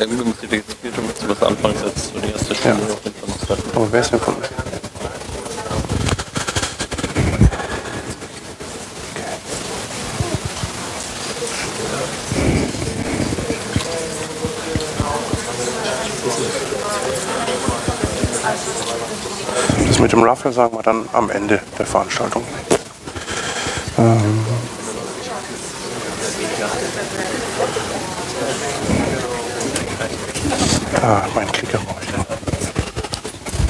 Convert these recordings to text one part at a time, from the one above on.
irgendwie muss ich gespielt haben, was anfangs als so die erste Stunde auf jeden Fall noch starten. Aber wer ist denn von uns? Das mit dem Ruffle sagen wir dann am Ende der Veranstaltung. Mein Klicker brauche ich noch.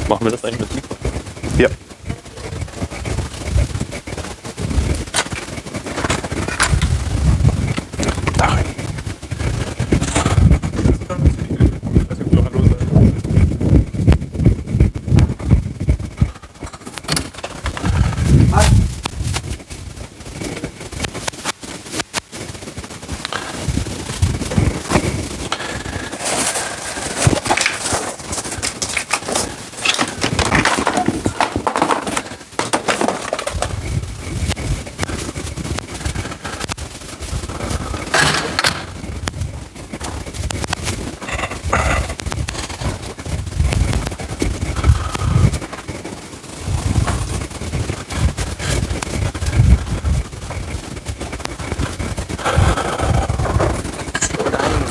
Machen wir das eigentlich mit Mikro? Ja. Darin.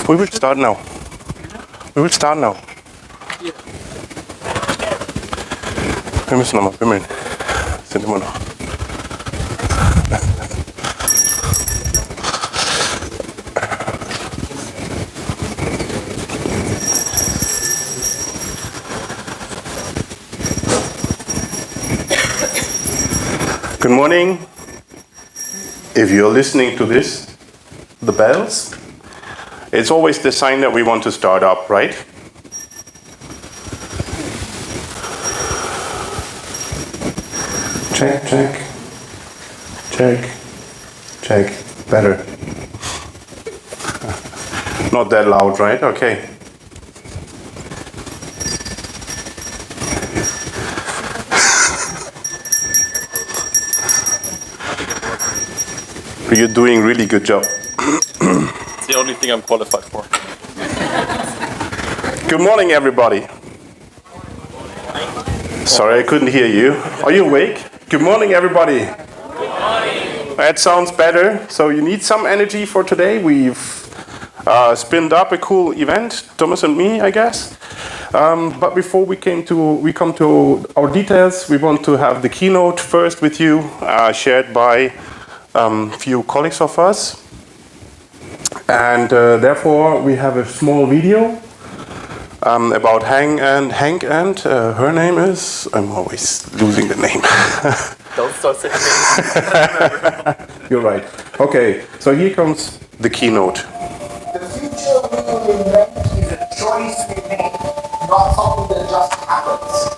We will start now. We will start now. Wir müssen nochmal bimmeln. Sind immer noch. Good morning. If you're listening to this, the bells. It's always the sign that we want to start up, right? Check, check, check, check. Better. Not that loud, right? Okay. You're doing a really good job. It's the only thing I'm qualified for. Good morning, everybody. Sorry, I couldn't hear you. Are you awake? Good morning, everybody. Good morning. That sounds better. So you need some energy for today. We've spinned up a cool event, Thomas and me, I guess. But before we come to our details, we want to have the keynote first with you, shared by a few colleagues of us. And therefore, we have a small video about Hank and her name is, I'm always losing the name. Don't start saying names. You're right. Okay, so here comes the keynote. The future we will invent is a choice we make, not something that just happens.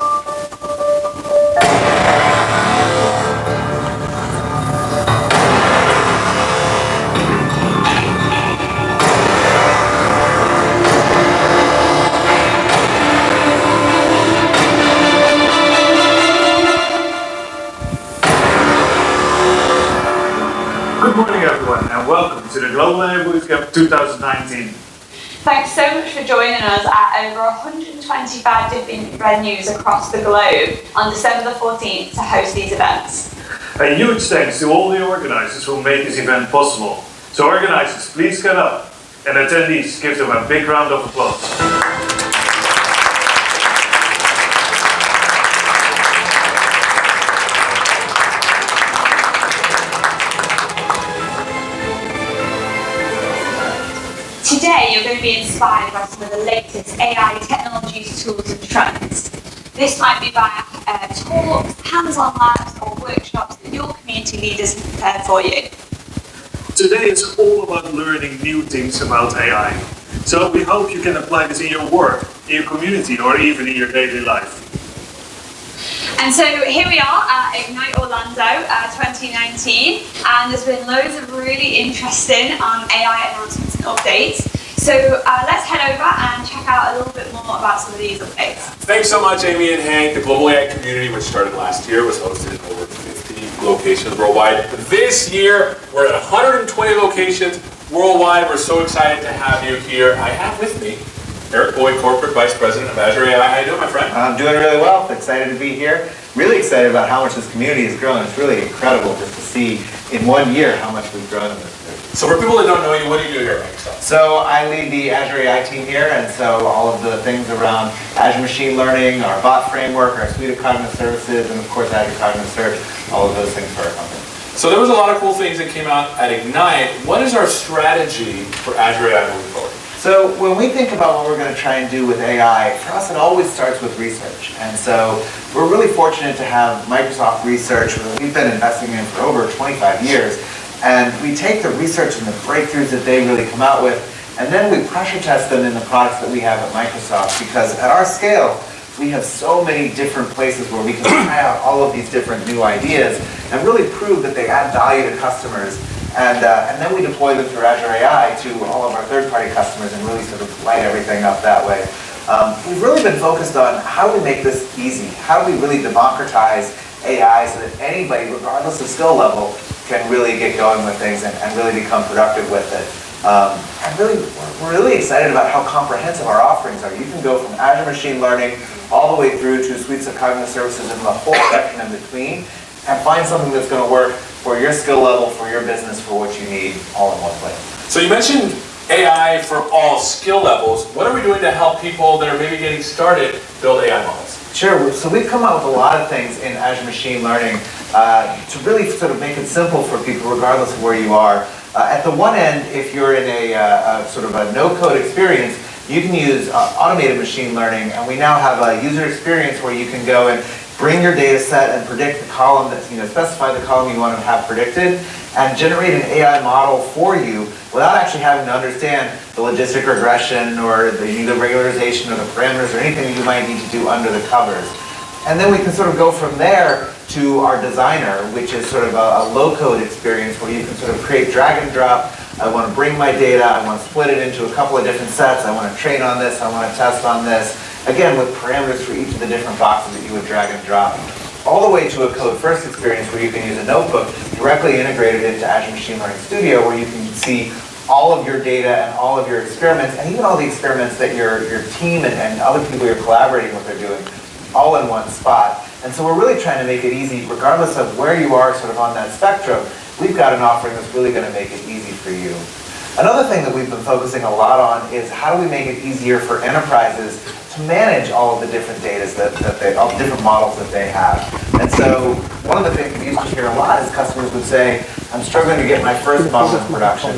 Good morning everyone and welcome to the Global AI Bootcamp 2019. Thanks so much for joining us at over 125 different venues across the globe on December the 14th to host these events. A huge thanks to all the organizers who made this event possible. So organizers, please get up, and attendees, give them a big round of applause. Today you're going to be inspired by some of the latest AI technologies, tools and trends. This might be via talks, hands-on labs or workshops that your community leaders have prepared for you. Today is all about learning new things about AI. So we hope you can apply this in your work, in your community or even in your daily life. And so here we are at Ignite Orlando 2019, and there's been loads of really interesting AI announcements and updates. So let's head over and check out a little bit more about some of these updates. Thanks so much, Amy and Hank. The Global AI community, which started last year, was hosted in over 50 locations worldwide. This year, we're at 120 locations worldwide. We're so excited to have you here. I have with me Eric Boyd, Corporate Vice President of Azure AI. How you doing, my friend? I'm doing really well. Excited to be here. Really excited about how much this community has grown. It's really incredible just to see in 1 year how much we've grown in this community. So for people that don't know you, what do you do here at Microsoft? So I lead the Azure AI team here, and so all of the things around Azure Machine Learning, our bot framework, our suite of cognitive services, and of course Azure Cognitive Search, all of those things for our company. So there was a lot of cool things that came out at Ignite. What is our strategy for Azure AI moving forward? So when we think about what we're going to try and do with AI, for us it always starts with research. And so we're really fortunate to have Microsoft Research that we've been investing in for over 25 years. And we take the research and the breakthroughs that they really come out with, and then we pressure test them in the products that we have at Microsoft, because at our scale, we have so many different places where we can try out all of these different new ideas and really prove that they add value to customers. And then we deploy them through Azure AI to all of our third-party customers and really sort of light everything up that way. We've really been focused on how do we make this easy? How do we really democratize AI so that anybody, regardless of skill level, can really get going with things and really become productive with it. And really, we're really excited about how comprehensive our offerings are. You can go from Azure Machine Learning all the way through to suites of cognitive services and the whole spectrum in between, and find something that's going to work for your skill level, for your business, for what you need, all in one place. So you mentioned AI for all skill levels. What are we doing to help people that are maybe getting started build AI models? Sure, so we've come up with a lot of things in Azure Machine Learning to really sort of make it simple for people regardless of where you are. At the one end, if you're in a sort of a no-code experience, you can use automated machine learning, and we now have a user experience where you can go and bring your data set and predict the column that's, specify the column you want to have predicted, and generate an AI model for you without actually having to understand the logistic regression or the regularization or the parameters or anything that you might need to do under the covers. And then we can sort of go from there to our designer, which is sort of a low-code experience where you can sort of create drag and drop. I want to bring my data, I want to split it into a couple of different sets, I want to train on this, I want to test on this, again with parameters for each of the different boxes that you would drag and drop. All the way to a code-first experience where you can use a notebook directly integrated into Azure Machine Learning Studio, where you can see all of your data and all of your experiments, and even all the experiments that your team and other people you're collaborating with are doing, all in one spot. And so we're really trying to make it easy, regardless of where you are sort of on that spectrum. We've got an offering that's really going to make it easy for you. Another thing that we've been focusing a lot on is how do we make it easier for enterprises to manage all of the different data all the different models that they have. And so one of the things we used to hear a lot is customers would say, I'm struggling to get my first model in production.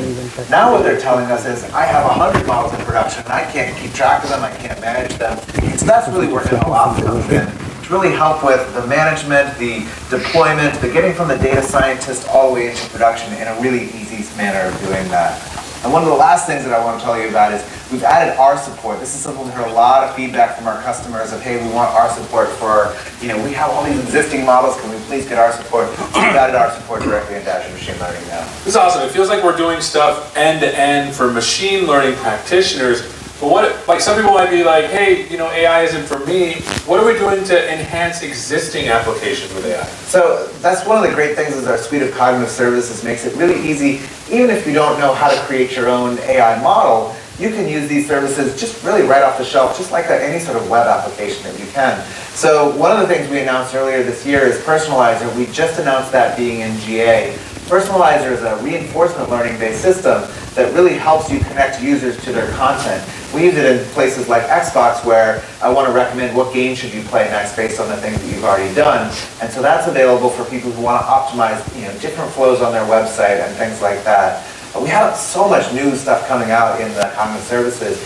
Now what they're telling us is, I have 100 models in production and I can't keep track of them, I can't manage them. So that's really where MLOps comes in. Really help with the management, the deployment, the getting from the data scientist all the way into production in a really easy manner of doing that. And one of the last things that I want to tell you about is we've added our support. This is something we heard a lot of feedback from our customers of, hey, we want our support for, we have all these existing models, can we please get our support? We've added our support directly into Azure Machine Learning now. This is awesome. It feels like we're doing stuff end-to-end for machine learning practitioners. But some people might be like, hey, AI isn't for me. What are we doing to enhance existing applications with AI? So that's one of the great things is our suite of cognitive services makes it really easy, even if you don't know how to create your own AI model, you can use these services just really right off the shelf, just like any sort of web application that you can. So one of the things we announced earlier this year is Personalizer. We just announced that being in GA. Personalizer is a reinforcement learning-based system that really helps you connect users to their content. We use it in places like Xbox where I want to recommend what game should you play next based on the things that you've already done. And so that's available for people who want to optimize different flows on their website and things like that. We have so much new stuff coming out in the cognitive services.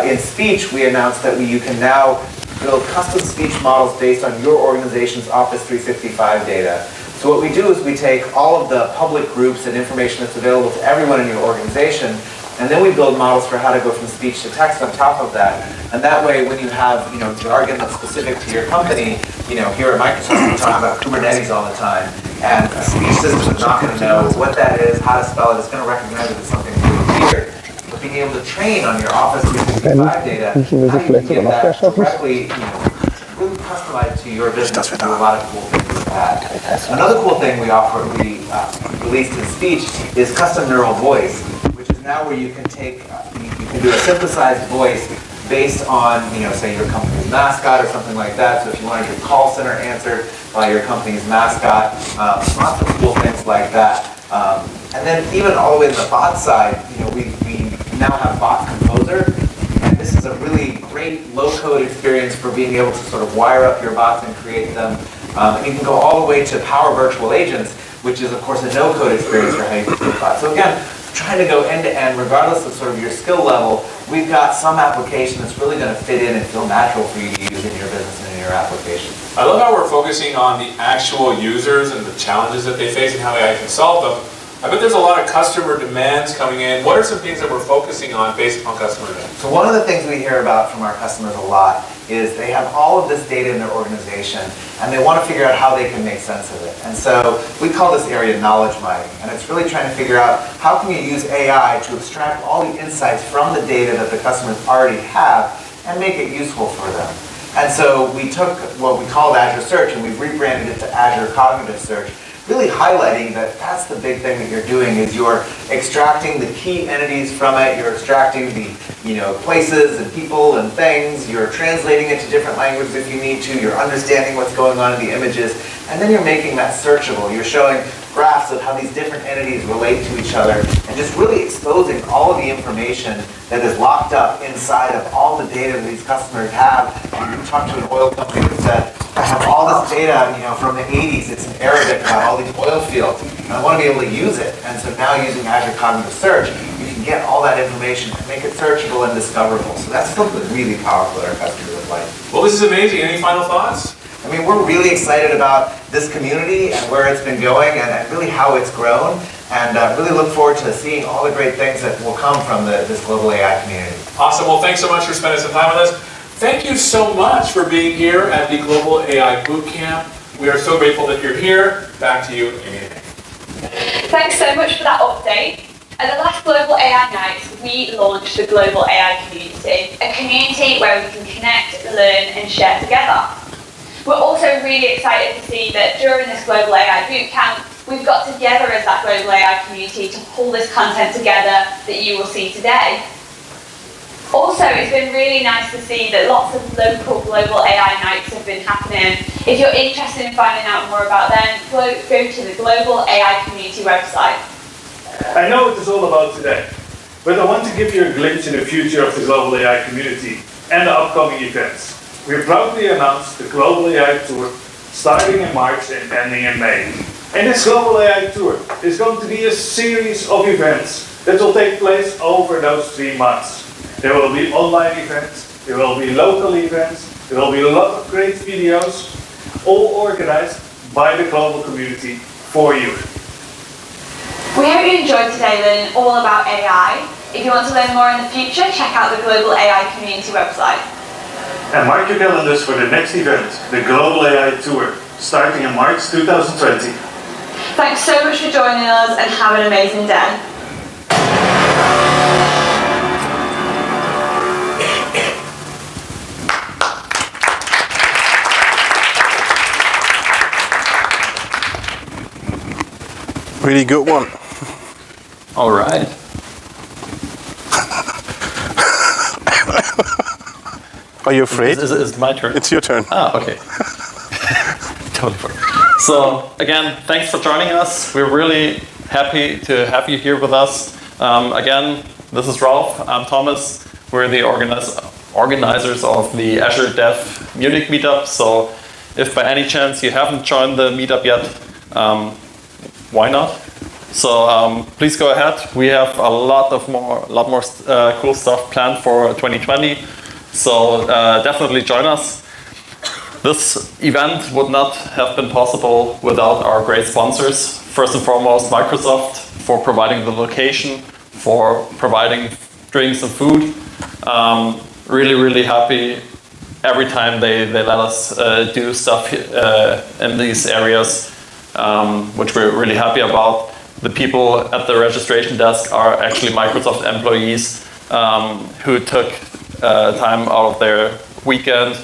In speech, we announced that you can now build custom speech models based on your organization's Office 365 data. So what we do is we take all of the public groups and information that's available to everyone in your organization, and then we build models for how to go from speech to text on top of that. And that way, when you have jargon that's specific to your company, here at Microsoft we talk about Kubernetes all the time, and a speech system is not going to know what that is, how to spell it. It's going to recognize it as something really weird. But being able to train on your Office 365 data, how you can get that directly, really customized to your business. Do a lot of cool things with that. Another cool thing we released in speech is custom neural voice, which is now where you can take, you can do a synthesized voice based on, say your company's mascot or something like that. So if you wanted your call center answered by your company's mascot, lots of cool things like that. And then even all the way to the bot side, we now have Bot Composer. And this is a really great low-code experience for being able to sort of wire up your bots and create them. And you can go all the way to Power Virtual Agents, which is, of course, a no-code experience for how you create bots. So again, trying to go end-to-end, regardless of sort of your skill level, we've got some application that's really going to fit in and feel natural for you to use in your business and in your application. I love how we're focusing on the actual users and the challenges that they face and how AI can solve them. I bet there's a lot of customer demands coming in. What are some things that we're focusing on based upon customer demands? So one of the things we hear about from our customers a lot is they have all of this data in their organization and they want to figure out how they can make sense of it. And so we call this area knowledge mining. And it's really trying to figure out how can you use AI to extract all the insights from the data that the customers already have and make it useful for them. And so we took what we called Azure Search and we've rebranded it to Azure Cognitive Search, really highlighting that that's the big thing that you're doing is you're extracting the key entities from it, you're extracting the places and people and things, you're translating it to different languages if you need to, you're understanding what's going on in the images, and then you're making that searchable. You're showing graphs of how these different entities relate to each other and just really exposing all of the information that is locked up inside of all the data that these customers have. And you talk to an oil company that said, I have all this data, from the 80s, it's in Arabic about all these oil fields, and I want to be able to use it. And so now using Azure Cognitive Search, you can get all that information and make it searchable and discoverable. So that's something really powerful that our customers would like. Well, this is amazing. Any final thoughts? I mean, we're really excited about this community and where it's been going and really how it's grown, and really look forward to seeing all the great things that will come from this global AI community. Awesome. Well, thanks so much for spending some time with us. Thank you so much for being here at the Global AI Bootcamp. We are so grateful that you're here. Back to you, Amy. Thanks so much for that update. At the last Global AI Nights, we launched the Global AI Community, a community where we can connect, learn, and share together. We're also really excited to see that during this Global AI Bootcamp, we've got together as that Global AI community to pull this content together that you will see today. Also, it's been really nice to see that lots of local Global AI Nights have been happening. If you're interested in finding out more about them, go to the Global AI Community website. I know what it's all about today, but I want to give you a glimpse in the future of the Global AI community and the upcoming events. We proudly announced the Global AI Tour starting in March and ending in May. And this Global AI Tour is going to be a series of events that will take place over those 3 months. There will be online events, there will be local events, there will be a lot of great videos, all organized by the global community for you. We hope you enjoyed today learning all about AI. If you want to learn more in the future, check out the Global AI Community website. And mark your calendars for the next event, the Global AI Tour, starting in March 2020. Thanks so much for joining us and have an amazing day. Really good one. All right. Are you afraid? Is it my turn? It's your turn. Ah, okay. Totally fine. So again, thanks for joining us. We're really happy to have you here with us. Again, this is Ralph. I'm Thomas. We're the organizers of the Azure Dev Munich meetup. So if by any chance you haven't joined the meetup yet, why not? So please go ahead. We have a lot more cool stuff planned for 2020. So definitely join us. This event would not have been possible without our great sponsors. First and foremost, Microsoft for providing the location, for providing drinks and food. Really, really happy every time they let us do stuff in these areas, which we're really happy about. The people at the registration desk are actually Microsoft employees who took time out of their weekend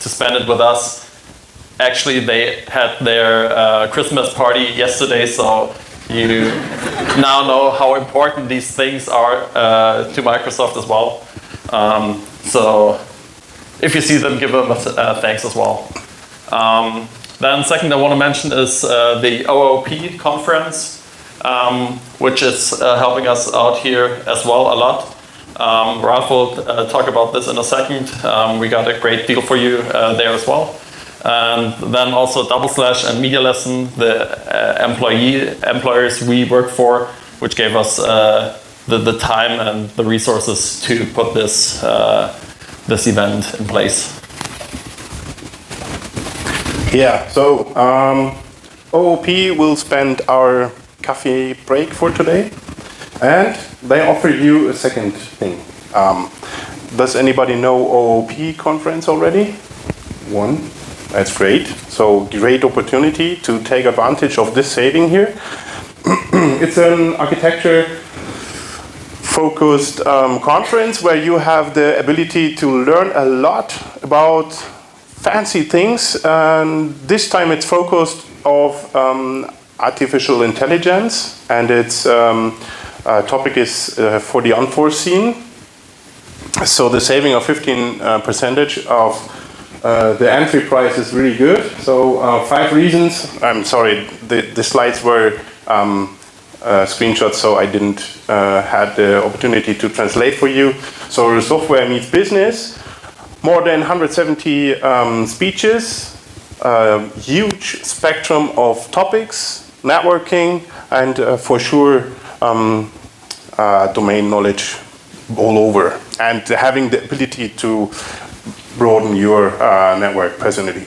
to spend it with us. Actually, they had their Christmas party yesterday, so you now know how important these things are to Microsoft as well. So if you see them, give them thanks as well. Then second I want to mention is the OOP conference, which is helping us out here as well a lot. Ralph will talk about this in a second. We got a great deal for you there as well. And then also Double Slash and Media Lesson, the employers we work for, which gave us the time and the resources to put this this event in place. Yeah, so OOP will spend our coffee break for today, and they offer you a second thing. Does anybody know OOP conference already? One. That's great. So great opportunity to take advantage of this saving here. It's an architecture-focused conference where you have the ability to learn a lot about fancy things. And this time it's focused of artificial intelligence, and its topic is for the unforeseen. So the saving of 15% of the entry price is really good. So 5 reasons. I'm sorry, the slides were screenshots, so I didn't had the opportunity to translate for you. So the software meets business. More than 170 speeches, huge spectrum of topics, networking, and for sure domain knowledge all over, and having the ability to broaden your network personally.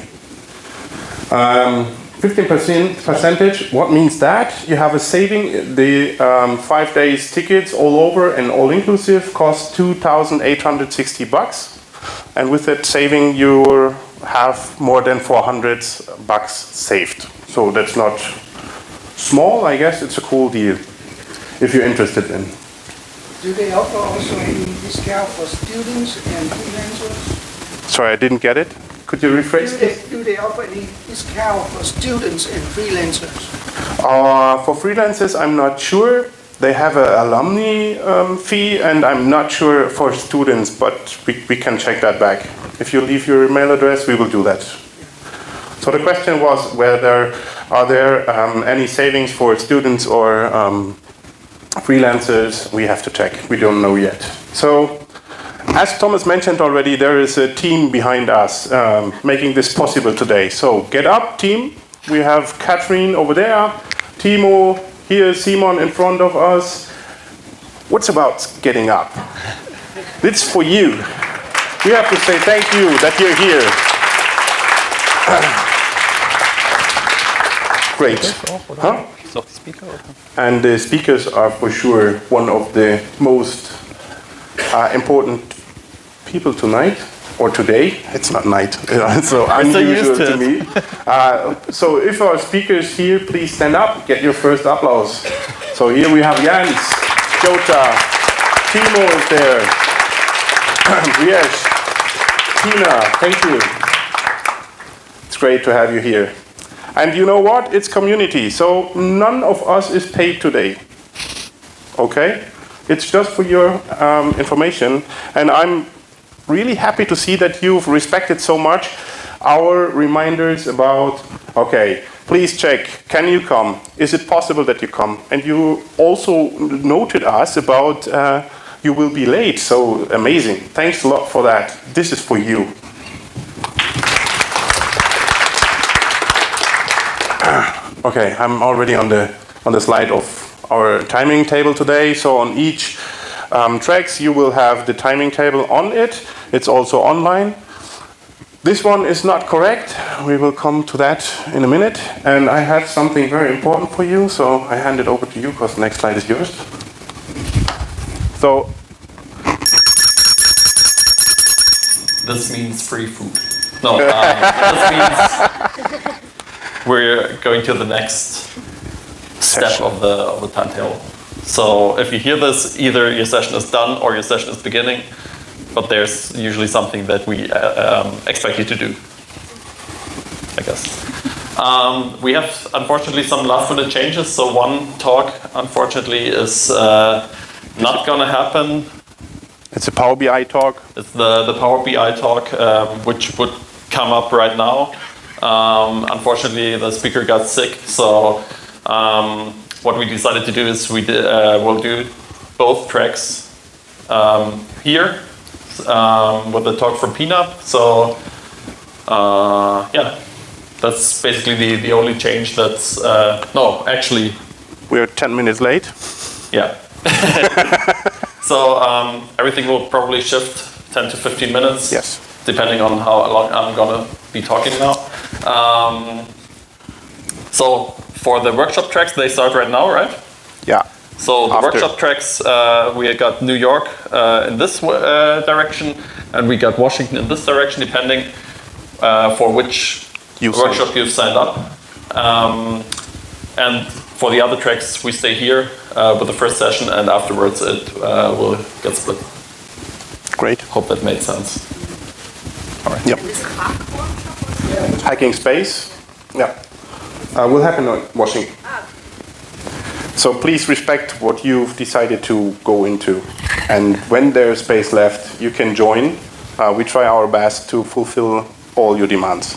15%, what means that? You have a saving. The 5 days tickets all over and all inclusive cost $2,860. And with that saving, you have more than $400 saved. So that's not small. I guess it's a cool deal if you're interested in. Do they offer also any discount for students and freelancers? Sorry, I didn't get it. Could you rephrase this? Do they offer any discount for students and freelancers? For freelancers, I'm not sure. They have an alumni fee, and I'm not sure for students, but we can check that back. If you leave your email address, we will do that. So the question was whether are there any savings for students or freelancers? We have to check. We don't know yet. So as Thomas mentioned already, there is a team behind us making this possible today. So get up, team. We have Catherine over there, Timo. Here, Simon in front of us. What's about getting up? It's for you. We have to say thank you that you're here. Great. Huh? And the speakers are for sure one of the most important people tonight. Or today, it's not night, so unusual to me. So if our speakers here, please stand up, get your first applause. So here we have Jens, Jota, Timo is there, Riesh, Tina, thank you. It's great to have you here. And you know what? It's community, so none of us is paid today. Okay? It's just for your information, and I'm really happy to see that you've respected so much our reminders about, okay, please check, can you come? Is it possible that you come? And you also noted us about you will be late, so amazing. Thanks a lot for that. This is for you. Okay, I'm already on the slide of our timing table today. So on each tracks, you will have the timing table on it. It's also online. This one is not correct. We will come to that in a minute. And I have something very important for you, so I hand it over to you because the next slide is yours. So this means free food. No, this means we're going to the next step of the timetable. So if you hear this, either your session is done or your session is beginning, but there's usually something that we expect you to do, I guess. We have, unfortunately, some last-minute changes. So one talk, unfortunately, is not going to happen It's a Power BI talk. It's the Power BI talk, which would come up right now. Unfortunately, the speaker got sick, so what we decided to do is we'll do both tracks here with the talk from Pina. So yeah, that's basically the only change. That's no, actually, We're 10 minutes late. yeah. So everything will probably shift 10 to 15 minutes. Yes. Depending on how long I'm gonna be talking now. So for the workshop tracks, they start right now, right? Yeah. So the After. workshop tracks, we got New York in this direction, and we got Washington in this direction, depending for which workshop you've signed up. And for the other tracks, we stay here with the first session, and afterwards it will get split. Great. Hope that made sense. Yep. Hacking space. Yeah. Will happen in Washington. So please respect what you've decided to go into. And when there's space left, you can join. We try our best to fulfill all your demands.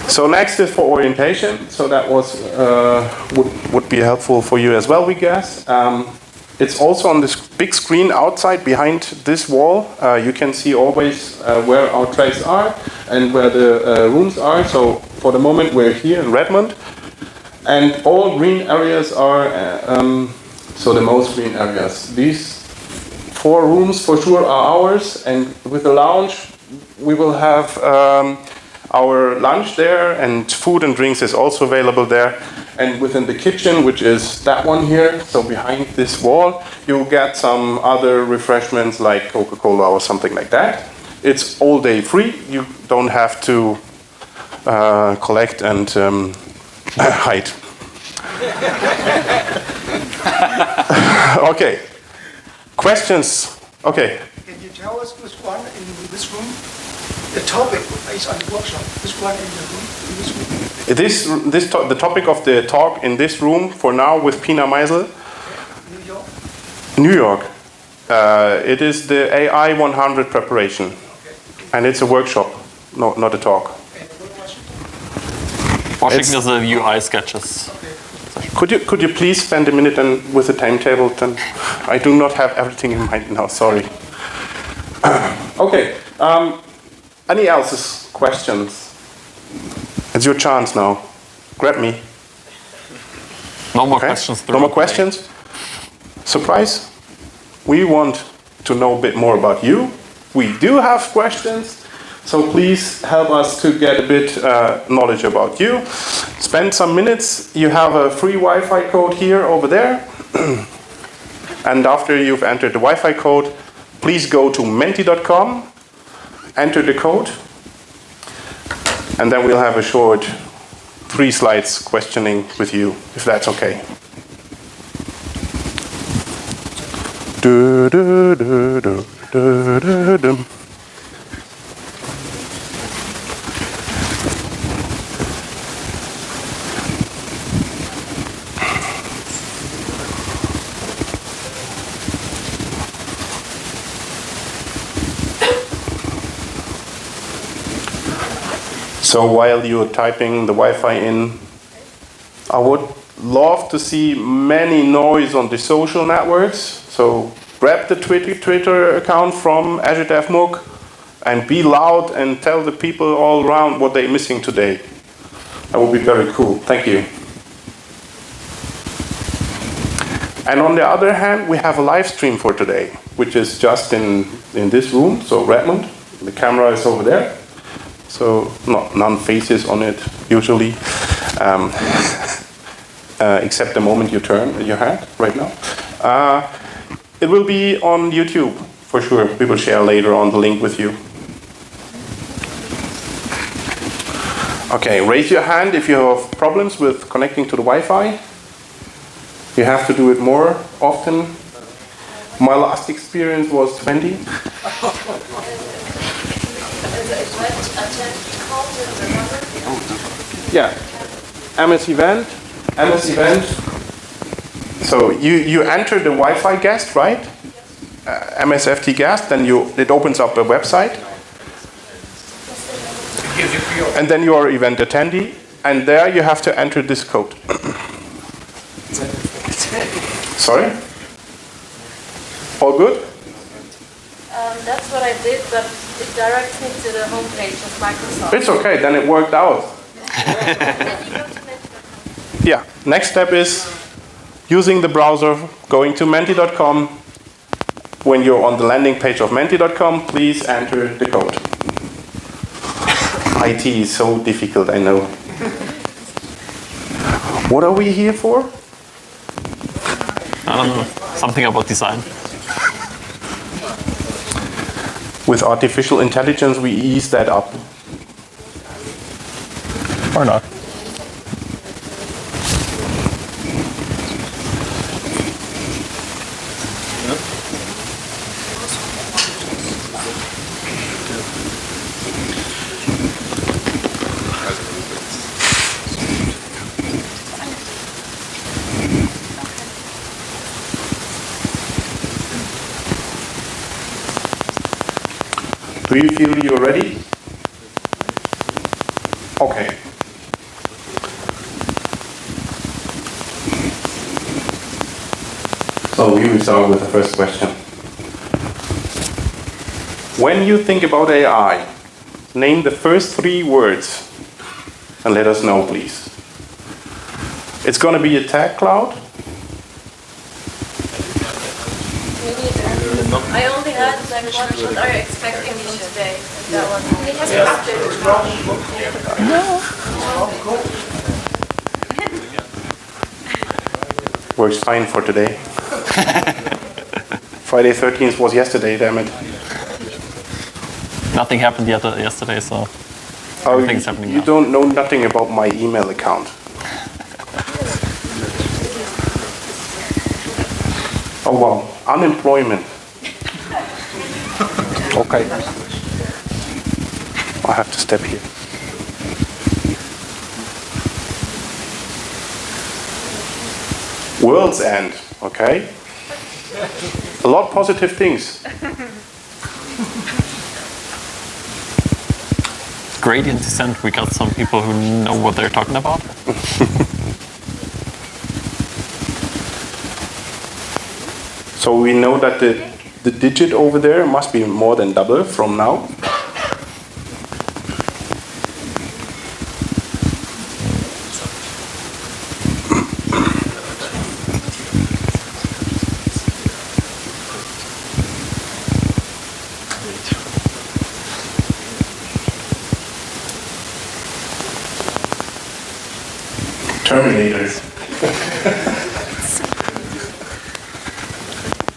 So next is for orientation. So that was would be helpful for you as well, we guess. It's also on this big screen outside behind this wall. You can see always where our tracks are and where the rooms are. So for the moment we're here in Redmond. And all green areas are, so the most green areas. These 4 rooms for sure are ours. And with the lounge, we will have our lunch there, and food and drinks is also available there. And within the kitchen, which is that one here, so behind this wall, you'll get some other refreshments like Coca-Cola or something like that. It's all day free. You don't have to collect and hide. Okay. Questions? Okay. Can you tell us which one in this room? The topic is on the workshop. Which one in the room? In this room? The topic of the talk in this room for now with Pina Meisel. New York. New York. It is the AI 100 preparation. Okay. And it's a workshop, not a talk. And Washington is the UI sketches. Could you please spend a minute with the timetable? Then I do not have everything in mind now. Sorry. Okay. Any else's questions? It's your chance now. Grab me. No more Okay. questions. No more questions? Surprise? We want to know a bit more about you. We do have questions. So please help us to get a bit knowledge about you. Spend some minutes. You have a free Wi-Fi code here over there. And after you've entered the Wi-Fi code, please go to menti.com, enter the code, and then we'll have a short 3 slides questioning with you, if that's okay. Du, du, du, du, du, du, du. So while you're typing the Wi-Fi in, I would love to see many noise on the social networks. So grab the Twitter account from Azure DevMook and be loud and tell the people all around what they're missing today. That would be very cool. Thank you. And on the other hand, we have a live stream for today, which is just in this room, so Redmond. The camera is over there. So none faces on it usually, except the moment you turn your head right now. It will be on YouTube for sure. We will share later on the link with you. Okay, raise your hand if you have problems with connecting to the Wi-Fi. You have to do it more often. My last experience was 20. Yeah, MS Event. So you enter the Wi-Fi guest, right? MSFT guest, then it opens up a website. And then you are event attendee, and there you have to enter this code. Sorry? All good? That's what I did, but it directs me to the homepage of Microsoft. It's okay, then it worked out. Then you go to Menti.com. Yeah, next step is using the browser, going to menti.com. When you're on the landing page of menti.com, please enter the code. IT is so difficult, I know. What are we here for? I don't know. Something about design. With artificial intelligence, we ease that up. Or not. Do you feel you're ready? Okay. So we will start with the first question. When you think about AI, name the first 3 words and let us know, please. It's going to be a tag cloud. I only had like what are you expecting me today? That one. Works fine for today. Friday 13th was yesterday, damn it. Nothing happened yesterday, so Oh, everything's happening you now. don't know nothing about my email account. Oh wow, unemployment. Okay. I have to step here. World's End, okay? A lot of positive things. Gradient descent, we got some people who know what they're talking about. So we know that the digit over there must be more than double from now. Terminators.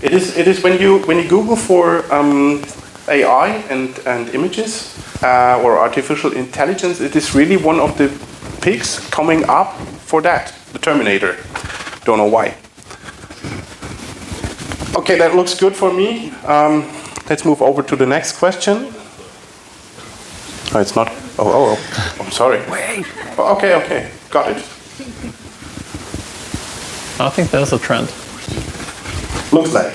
It is when you Google for AI and images or artificial intelligence, it is really one of the picks coming up for that, the Terminator. Don't know why. Okay, that looks good for me. Let's move over to the next question. Oh, it's not. Oh, I'm sorry. Wait. Oh, okay, got it. I think there's a trend. Looks like.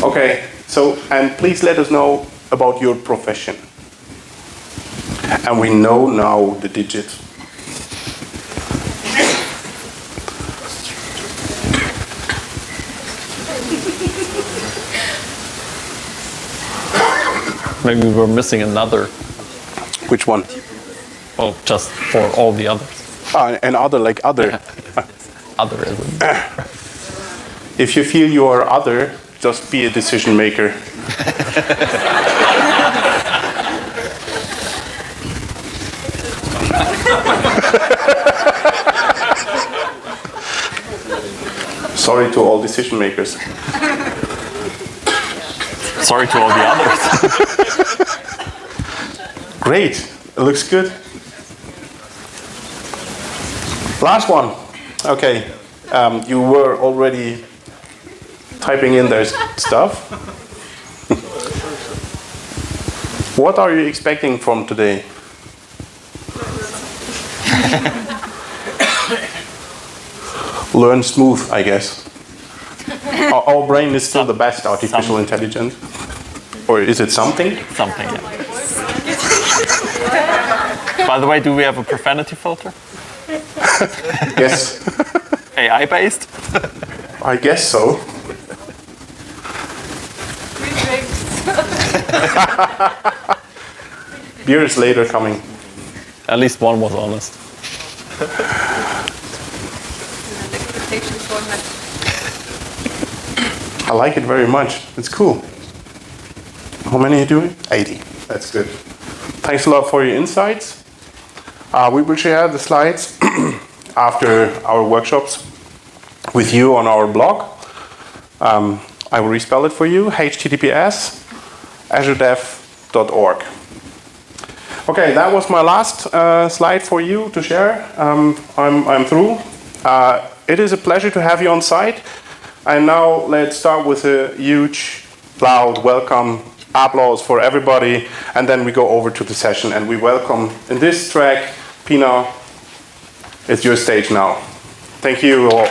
Okay, so, and please let us know about your profession. And we know now the digit. Maybe we're missing another. Which one? Well, just for all the others. And other, like other. Otherism. If you feel you are other, just be a decision maker. Sorry to all decision makers. Sorry to all the others. Great, it looks good. Last one. Okay, you were already typing in their stuff. What are you expecting from today? Learn smooth, I guess. Our brain is still the best artificial intelligence. Or is it something? Something, yeah. By the way, do we have a profanity filter? Yes. AI based? I guess so. Beer is later coming. At least one was honest. I like it very much. It's cool. How many are you doing? 80. That's good. Thanks a lot for your insights. We will share the slides after our workshops with you on our blog. I will respell it for you. https://azuredev.org. Okay, that was my last slide for you to share. I'm through. It is a pleasure to have you on site. And now let's start with a huge, loud welcome, applause for everybody. And then we go over to the session and we welcome, in this track, Pina. It's your stage now. Thank you all.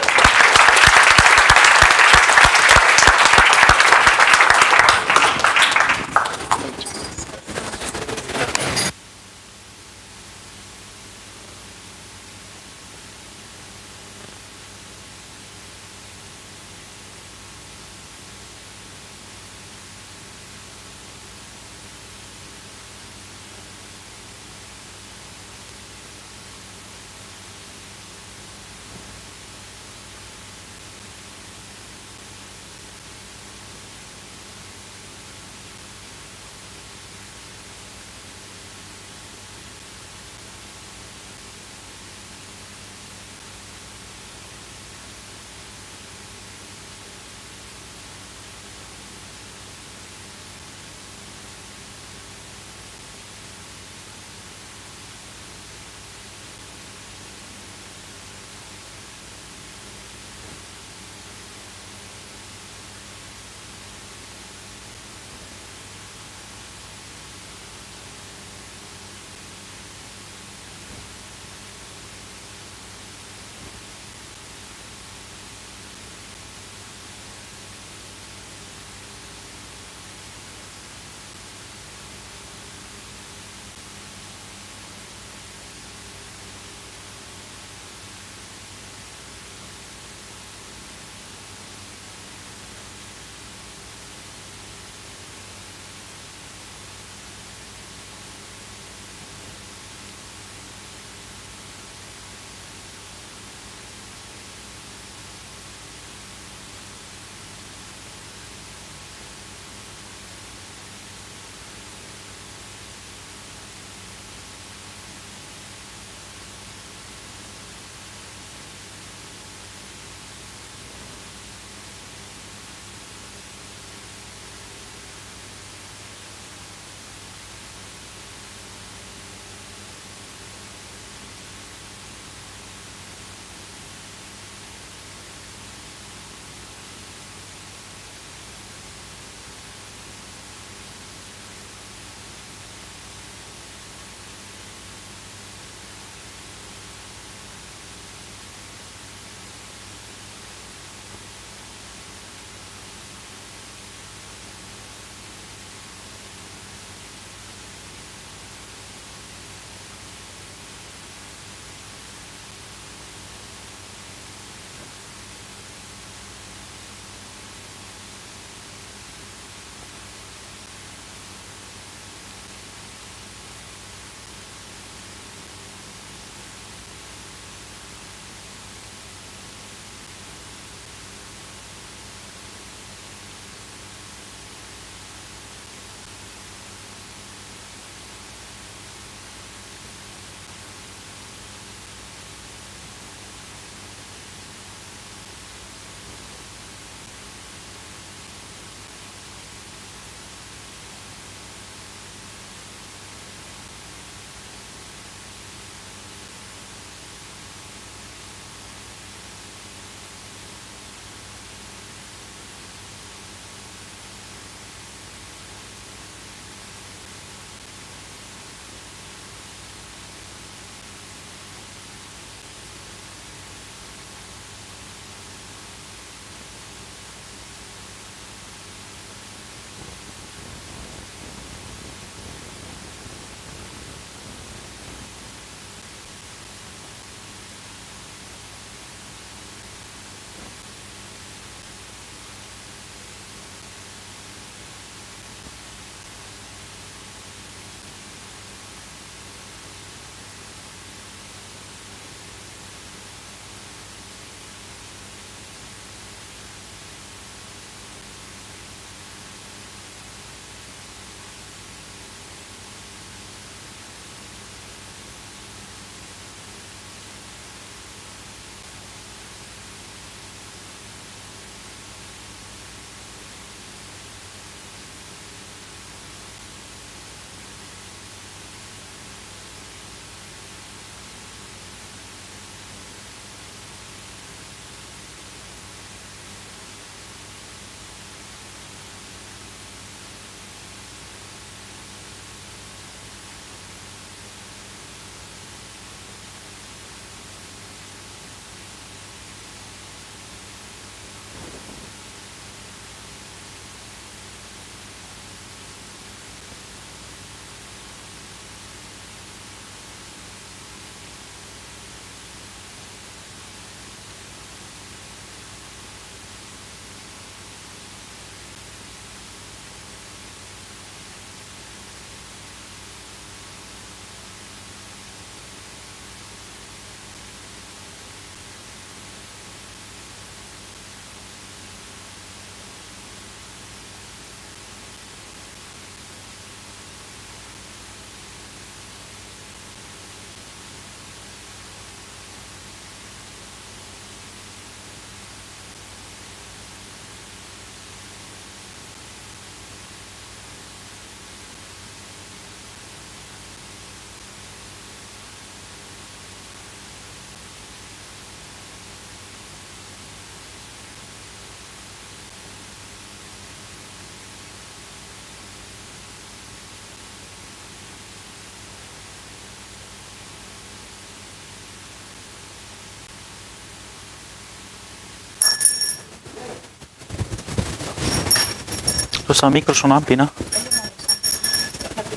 Du hast dein Mikro schon an, Pina?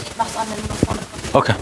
Ich mach's an, wenn du nach vorne kommst. Okay.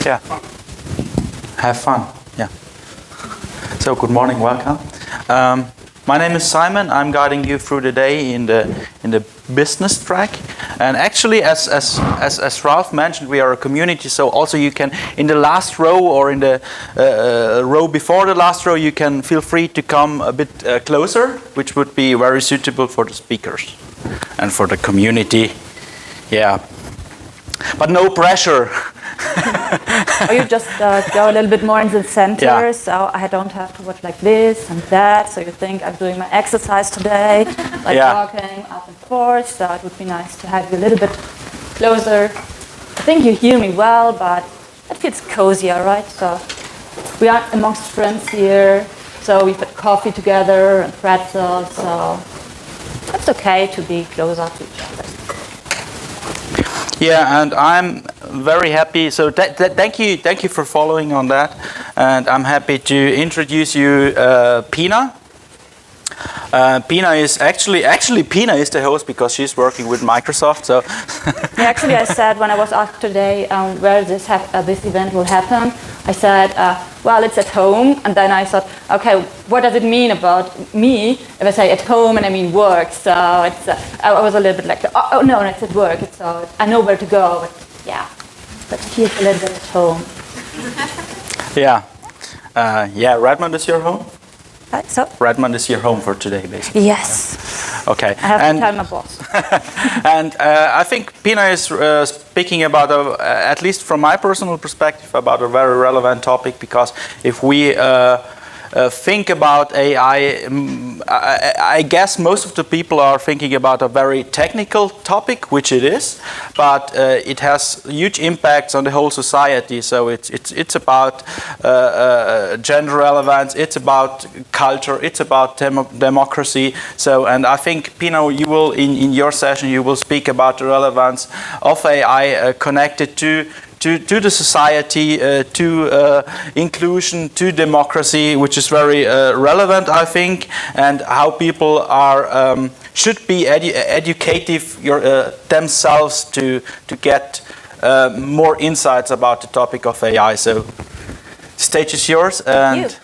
Yeah. Have fun. Yeah. So good morning, welcome. My name is Simon. I'm guiding you through the day in the business track. And actually, as Ralph mentioned, we are a community. So also you can, in the last row or in the row before the last row, you can feel free to come a bit closer, which would be very suitable for the speakers and for the community. Yeah. But no pressure. Or you just go a little bit more in the center, Yeah. so I don't have to watch like this and that. So you think I'm doing my exercise today, like Yeah. walking up and forth. So it would be nice to have you a little bit closer. I think you hear me well, but it feels cozier, right? So we are amongst friends here. So we've had coffee together and pretzels. So it's okay to be closer to each other. Yeah, and I'm very happy. So thank you for following on that, and I'm happy to introduce you Pina. Pina is actually Pina is the host because she's working with Microsoft. So Yeah, actually, I said when I was asked today where this event will happen, I said, well, it's at home. And then I thought, okay, what does it mean about me if I say at home and I mean work? So it's, I was a little bit like, oh no, it's at work. So I know where to go. But yeah, but here's a little bit at home. yeah, Redmond is your home. So Redmond is your home for today, basically. yes, Okay. I have to tell my boss. And I think Pina is speaking about, at least from my personal perspective, about a very relevant topic, because if we think about AI, I guess most of the people are thinking about a very technical topic, which it is, but it has huge impacts on the whole society. So it's about gender relevance, it's about culture, it's about democracy. So, and I think, Pino, you will in your session you will speak about the relevance of AI connected to the society, to inclusion, to democracy, which is very relevant, I think, and how people are should be educative themselves to get more insights about the topic of AI. So, stage is yours, and Thank you.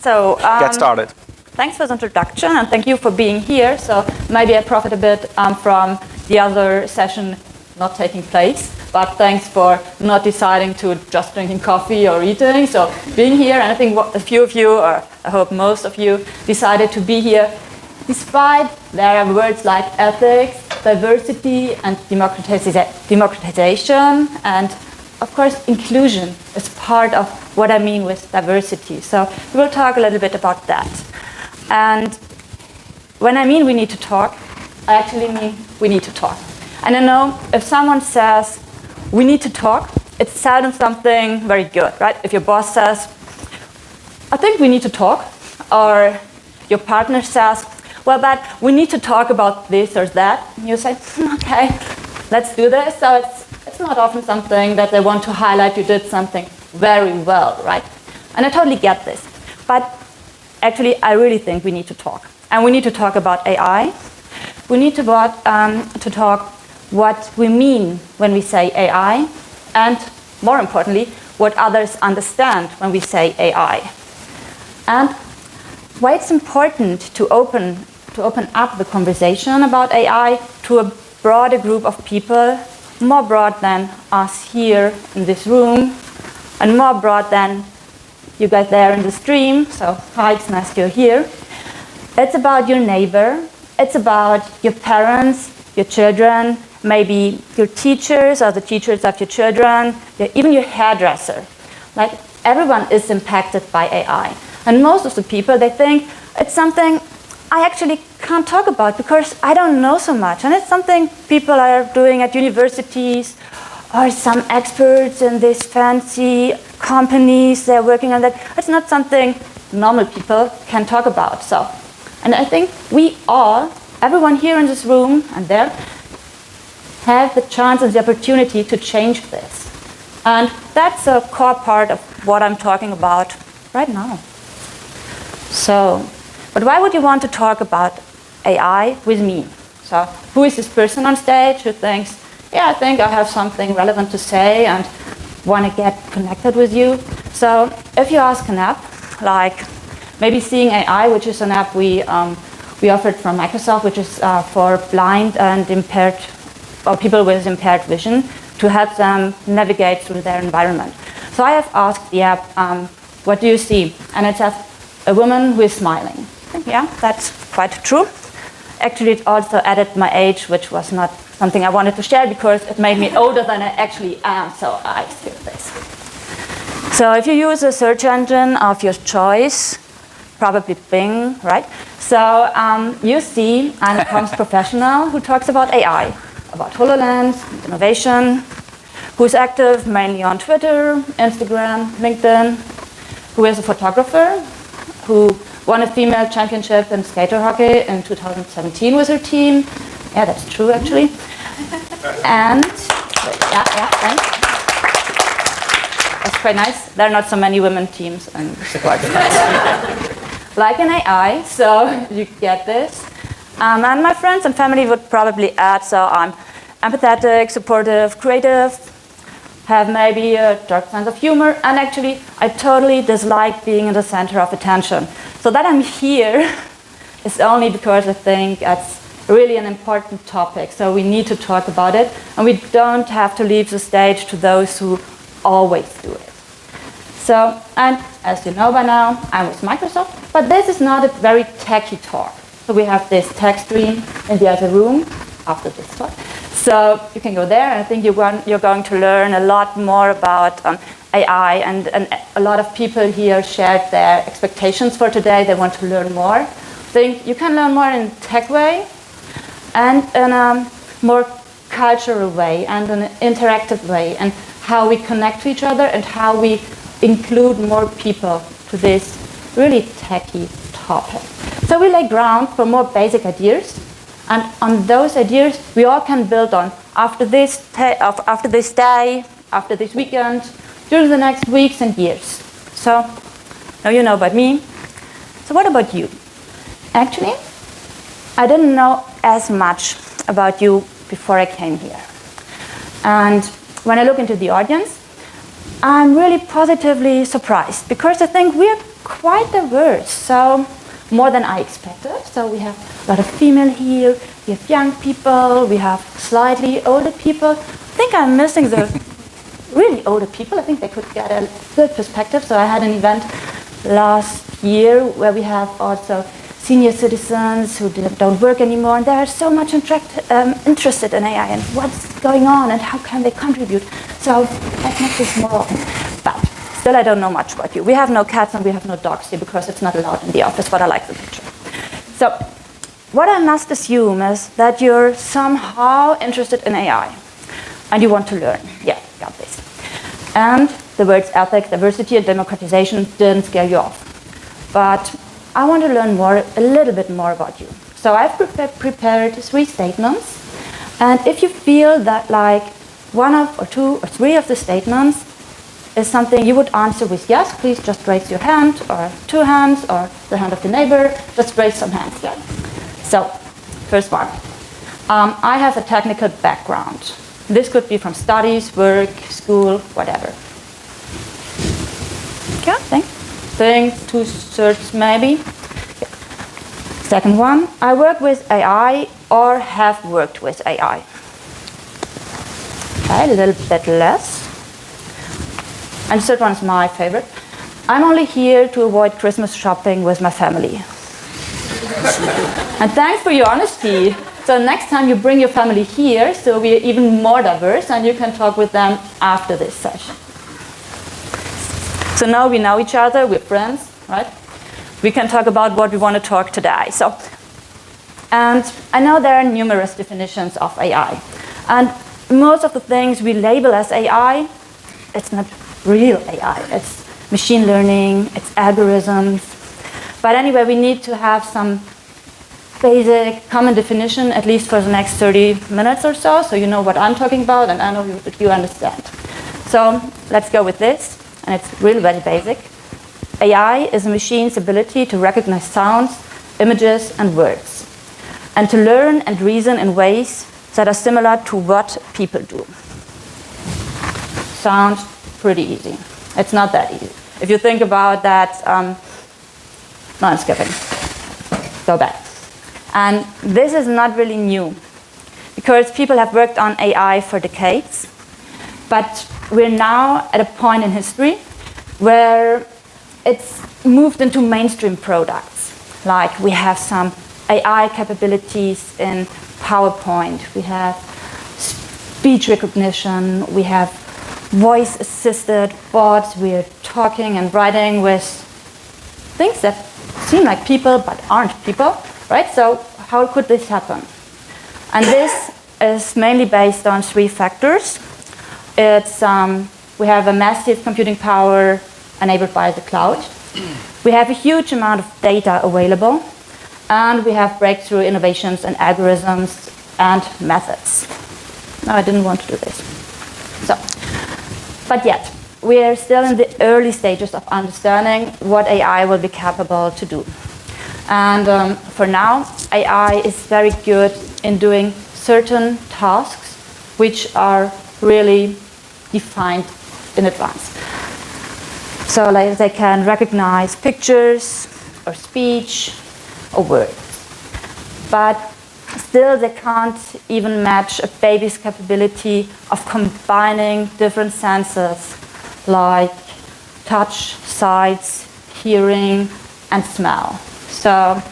So get started. Thanks for the introduction, and thank you for being here. So maybe I profit a bit from the other session not taking place, but thanks for not deciding to just drinking coffee or eating. So being here, and I think a few of you, or I hope most of you, decided to be here despite there are words like ethics, diversity, and democratization, and of course inclusion is part of what I mean with diversity. So we will talk a little bit about that. And when I mean we need to talk, I actually mean we need to talk. And I know if someone says we need to talk, it's seldom something very good, right? If your boss says, I think we need to talk, or your partner says, well, but we need to talk about this or that, and you say, okay, let's do this. So it's not often something that they want to highlight you did something very well, right? And I totally get this. But actually, I really think we need to talk. And we need to talk about AI. We need to talk what we mean when we say AI, and more importantly, what others understand when we say AI. And why it's important to open up the conversation about AI to a broader group of people, more broad than us here in this room, and more broad than you guys there in the stream. So hi, it's nice you're here. It's about your neighbor. It's about your parents, your children, maybe your teachers or the teachers of your children, even your hairdresser. Like, everyone is impacted by AI. And most of the people, they think it's something I actually can't talk about because I don't know so much. And it's something people are doing at universities, or some experts in these fancy companies, they're working on that. It's not something normal people can talk about. So, and I think we all, everyone here in this room and there, have the chance and the opportunity to change this. And that's a core part of what I'm talking about right now. So, but why would you want to talk about AI with me? So, who is this person on stage who thinks, yeah, I think I have something relevant to say and want to get connected with you? So, if you ask an app, like maybe Seeing AI, which is an app we offered from Microsoft, which is for blind and impaired, or people with impaired vision, to help them navigate through their environment. So I have asked the app, what do you see? And it says, a woman who is smiling. Yeah, that's quite true. Actually, it also added my age, which was not something I wanted to share because it made me older than I actually am, so I skipped this. So if you use a search engine of your choice, probably Bing, right? So you see Anna Combs Professional, who talks about AI, about HoloLens, innovation, who's active mainly on Twitter, Instagram, LinkedIn, who is a photographer, who won a female championship in skater hockey in 2017 with her team. Yeah, that's true, actually. And, yeah, thanks. That's quite nice. There are not so many women teams in sports. Like an AI, so you get this. And my friends and family would probably add, so I'm empathetic, supportive, creative, have maybe a dark sense of humor, and actually I totally dislike being in the center of attention. So that I'm here is only because I think it's really an important topic, so we need to talk about it, and we don't have to leave the stage to those who always do it. So, and as you know by now, I'm with Microsoft, but this is not a very techy talk. So we have this tech stream in the other room after this talk. So you can go there, and I think you're going to learn a lot more about AI, and a lot of people here shared their expectations for today. They want to learn more. I think you can learn more in a tech way, and in a more cultural way, and in an interactive way, and how we connect to each other, and how we include more people to this really techy topic. So we lay ground for more basic ideas, and on those ideas we all can build on after this day, after this weekend, during the next weeks and years. So now you know about me. So what about you? Actually, I didn't know as much about you before I came here. And when I look into the audience, I'm really positively surprised because I think we're quite diverse. So more than I expected. So we have a lot of female here, we have young people, we have slightly older people. I think I'm missing the really older people. I think they could get a good perspective. So I had an event last year where we have also senior citizens who don't work anymore, and they are so much interested in AI and what's going on and how can they contribute. So let's make this more open. But still, I don't know much about you. We have no cats and we have no dogs here because it's not allowed in the office, but I like the picture. So what I must assume is that you're somehow interested in AI and you want to learn. Yeah, got this. And the words ethics, diversity, and democratization didn't scare you off. But I want to learn a little bit more about you. So I've prepared 3 statements. And if you feel that like one of or 2 or 3 of the statements is something you would answer with yes, please just raise your hand, or 2 hands, or the hand of the neighbor, just raise some hands. Yeah. So, first one. I have a technical background. This could be from studies, work, school, whatever. Okay, thanks. 2/3 maybe. Okay. Second one, I work with AI or have worked with AI. Okay, a little bit less. And the third one is my favorite. I'm only here to avoid Christmas shopping with my family. And thanks for your honesty. So next time you bring your family here, so we're even more diverse, and you can talk with them after this session. So now we know each other, we're friends, right? We can talk about what we want to talk today. And I know there are numerous definitions of AI. And most of the things we label as AI, it's not real AI. It's machine learning, it's algorithms. But anyway, we need to have some basic common definition, at least for the next 30 minutes or so you know what I'm talking about, and I know that you understand. So let's go with this, and it's really very basic. AI is a machine's ability to recognize sounds, images, and words, and to learn and reason in ways that are similar to what people do. Sounds pretty easy. It's not that easy. If you think about that, no, I'm skipping. Go back. And this is not really new, because people have worked on AI for decades. But we're now at a point in history where it's moved into mainstream products. Like we have some AI capabilities in PowerPoint, we have speech recognition, we have voice-assisted bots, we're talking and writing with things that seem like people but aren't people, right? So how could this happen? And this is mainly based on 3 factors. It's we have a massive computing power enabled by the cloud. We have a huge amount of data available, and we have breakthrough innovations in algorithms and methods. No, I didn't want to do this. But yet, we are still in the early stages of understanding what AI will be capable to do. And for now, AI is very good in doing certain tasks which are really defined in advance. So like they can recognize pictures or speech or words. But still they can't even match a baby's capability of combining different senses like touch, sight, hearing, and smell. So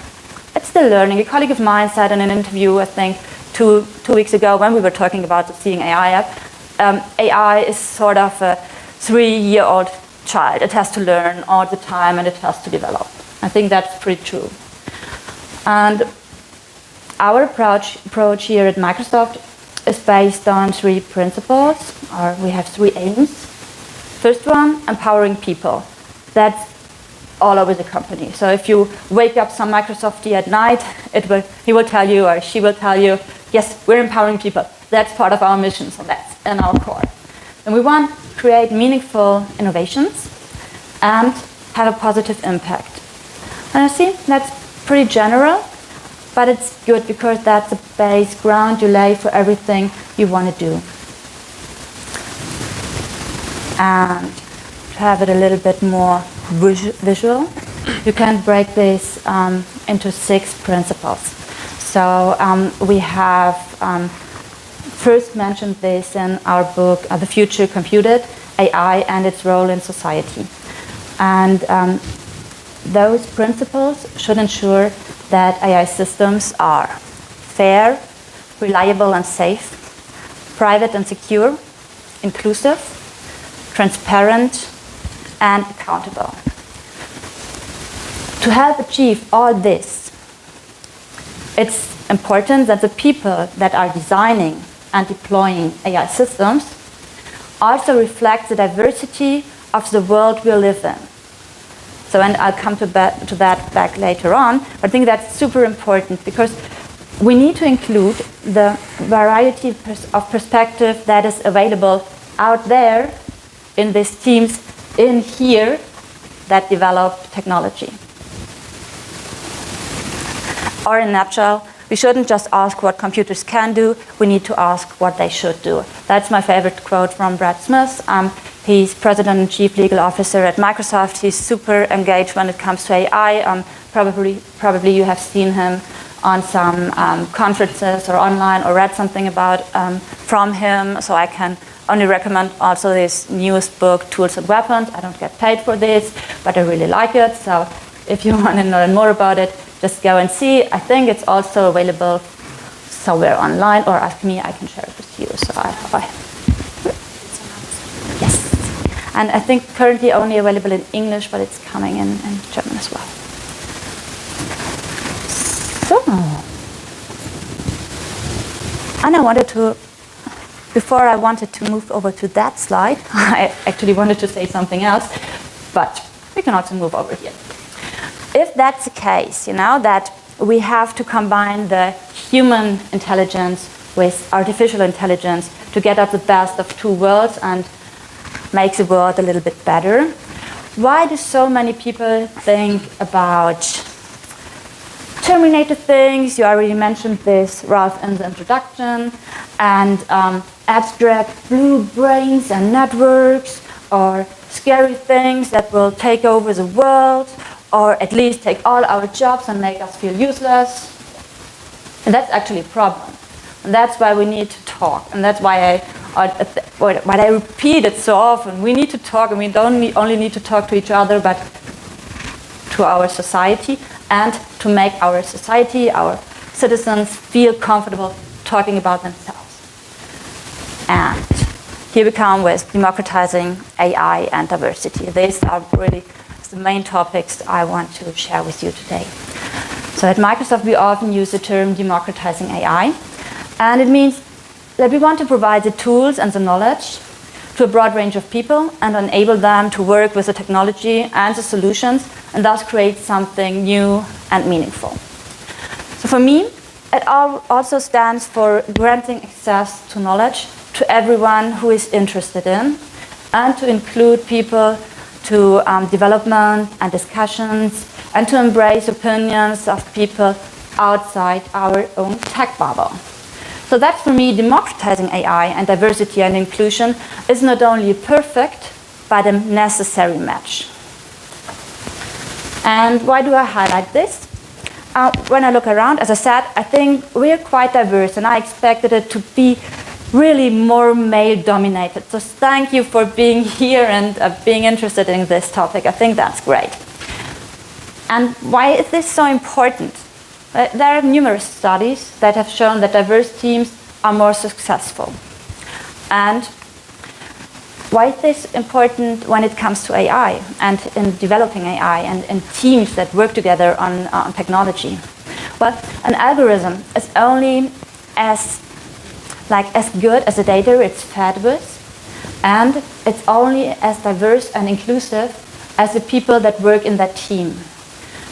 it's still learning. A colleague of mine said in an interview, I think, two weeks ago when we were talking about the Seeing AI app, AI is sort of a 3-year-old child. It has to learn all the time and it has to develop. I think that's pretty true. And our approach here at Microsoft is based on 3 principles, or we have 3 aims. First one, empowering people. That's all over the company. So if you wake up some Microsoftie at night, he will tell you or she will tell you, yes, we're empowering people. That's part of our mission, so that's in our core. And we want to create meaningful innovations and have a positive impact. And I see that's pretty general, but it's good because that's the base ground you lay for everything you want to do. And to have it a little bit more visual, you can break this into 6 principles. So we have first mentioned this in our book, The Future Computed, AI and its Role in Society. And those principles should ensure that AI systems are fair, reliable and safe, private and secure, inclusive, transparent, and accountable. To help achieve all this, it's important that the people that are designing and deploying AI systems also reflect the diversity of the world we live in. So, and I'll come to that back later on, but I think that's super important because we need to include the variety of perspective that is available out there in these teams in here that develop technology. Or in a nutshell, we shouldn't just ask what computers can do, we need to ask what they should do. That's my favorite quote from Brad Smith. He's President and Chief Legal Officer at Microsoft. He's super engaged when it comes to AI. Probably you have seen him on some conferences or online or read something about from him. So I can only recommend also his newest book, Tools and Weapons. I don't get paid for this, but I really like it. So if you want to learn more about it, just go and see. I think it's also available somewhere online, or ask me, I can share it with you. So yes. And I think currently only available in English, but it's coming in German as well. So, and before I wanted to move over to that slide, I actually wanted to say something else, but we can also move over here. If that's the case, that we have to combine the human intelligence with artificial intelligence to get out the best of two worlds and make the world a little bit better, why do so many people think about Terminator things? You already mentioned this, Ralph, in the introduction, and abstract blue brains and networks, or scary things that will take over the world, or at least take all our jobs and make us feel useless. And that's actually a problem. And that's why we need to talk. And that's why I repeat it so often. We need to talk, and we don't only need to talk to each other, but to our society, and to make our society, our citizens, feel comfortable talking about themselves. And here we come with democratizing AI and diversity. These are really the main topics I want to share with you today. So at Microsoft, we often use the term democratizing AI, and it means that we want to provide the tools and the knowledge to a broad range of people and enable them to work with the technology and the solutions, and thus create something new and meaningful. So for me, it also stands for granting access to knowledge to everyone who is interested in, and to include people to development and discussions, and to embrace opinions of people outside our own tech bubble. So that's, for me, democratizing AI and diversity and inclusion is not only a perfect, but a necessary match. And why do I highlight this? When I look around, as I said, I think we're quite diverse, and I expected it to be really more male-dominated. So thank you for being here and being interested in this topic. I think that's great. And why is this so important? There are numerous studies that have shown that diverse teams are more successful. And why is this important when it comes to AI and in developing AI and in teams that work together on technology? Well, an algorithm is only as good as the data it's fed with, and it's only as diverse and inclusive as the people that work in that team.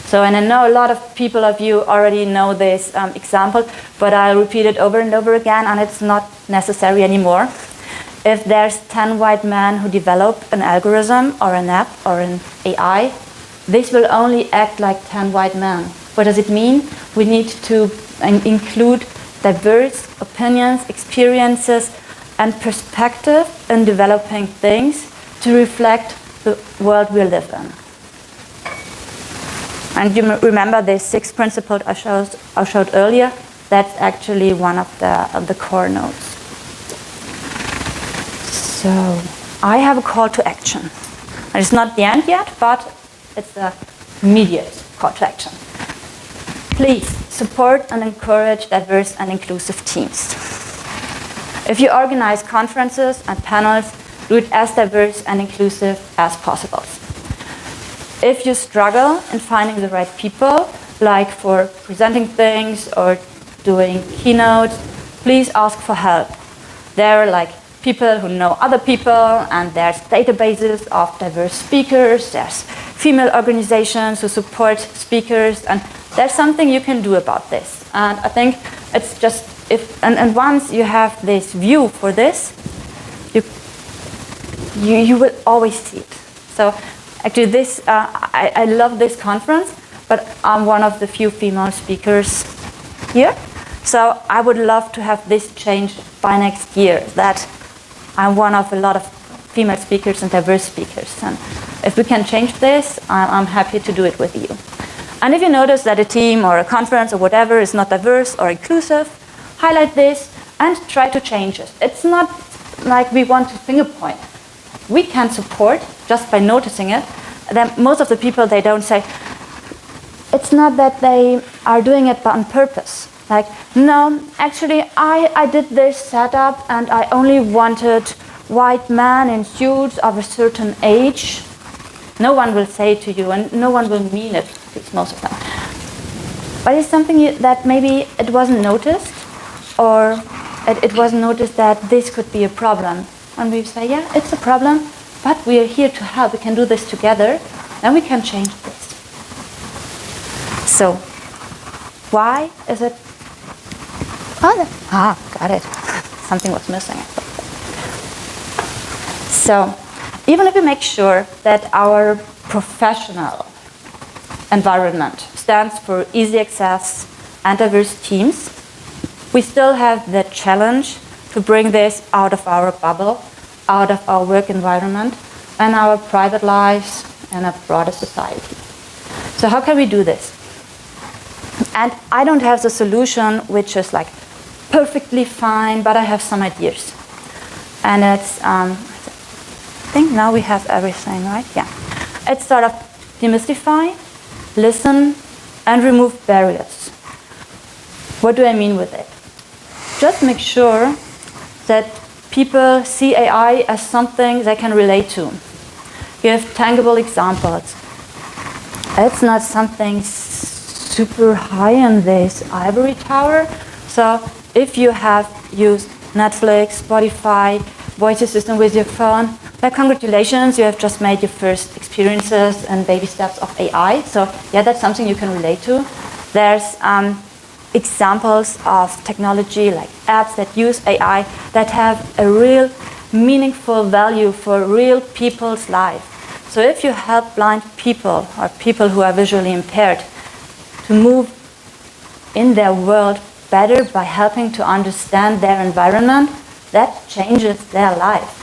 So, and I know a lot of you already know this example, but I'll repeat it over and over again, and it's not necessary anymore. If there's 10 white men who develop an algorithm or an app or an AI, this will only act like 10 white men. What does it mean? We need to include diverse opinions, experiences, and perspective in developing things to reflect the world we live in. And you remember the 6 principles I showed earlier? That's actually one of the core notes. So I have a call to action. And it's not the end yet, but it's the immediate call to action. Please support and encourage diverse and inclusive teams. If you organize conferences and panels, do it as diverse and inclusive as possible. If you struggle in finding the right people, like for presenting things or doing keynotes, please ask for help. There are like people who know other people, and there's databases of diverse speakers, there's female organizations who support speakers, and there's something you can do about this. And I think it's just, and once you have this view for this, you will always see it. So actually this, I love this conference, but I'm one of the few female speakers here. So I would love to have this changed by next year, that I'm one of a lot of female speakers and diverse speakers. And if we can change this, I'm happy to do it with you. And if you notice that a team or a conference or whatever is not diverse or inclusive, highlight this and try to change it. It's not like we want to finger point. We can support just by noticing it. Then most of the people, they don't say, it's not that they are doing it on purpose. Like, no, actually, I did this setup and I only wanted white men in suits of a certain age. No one will say to you, and no one will mean it, at least most of them. But it's something that maybe it wasn't noticed, or it wasn't noticed that this could be a problem. And we say, yeah, it's a problem, but we are here to help. We can do this together, and we can change this. So, why is it? Got it. Something was missing. So, even if we make sure that our professional environment stands for easy access and diverse teams, we still have the challenge to bring this out of our bubble, out of our work environment, and our private lives and a broader society. So how can we do this? And I don't have the solution which is like perfectly fine, but I have some ideas. And it's, I think now we have everything, right? Yeah. It's sort of demystify, listen, and remove barriers. What do I mean with it? Just make sure that people see AI as something they can relate to. Give tangible examples. It's not something super high in this ivory tower. So if you have used Netflix, Spotify, voice assistant with your phone, well, congratulations, you have just made your first experiences and baby steps of AI. So yeah, that's something you can relate to. There's examples of technology like apps that use AI that have a real meaningful value for real people's life. So if you help blind people or people who are visually impaired to move in their world better by helping to understand their environment, that changes their life.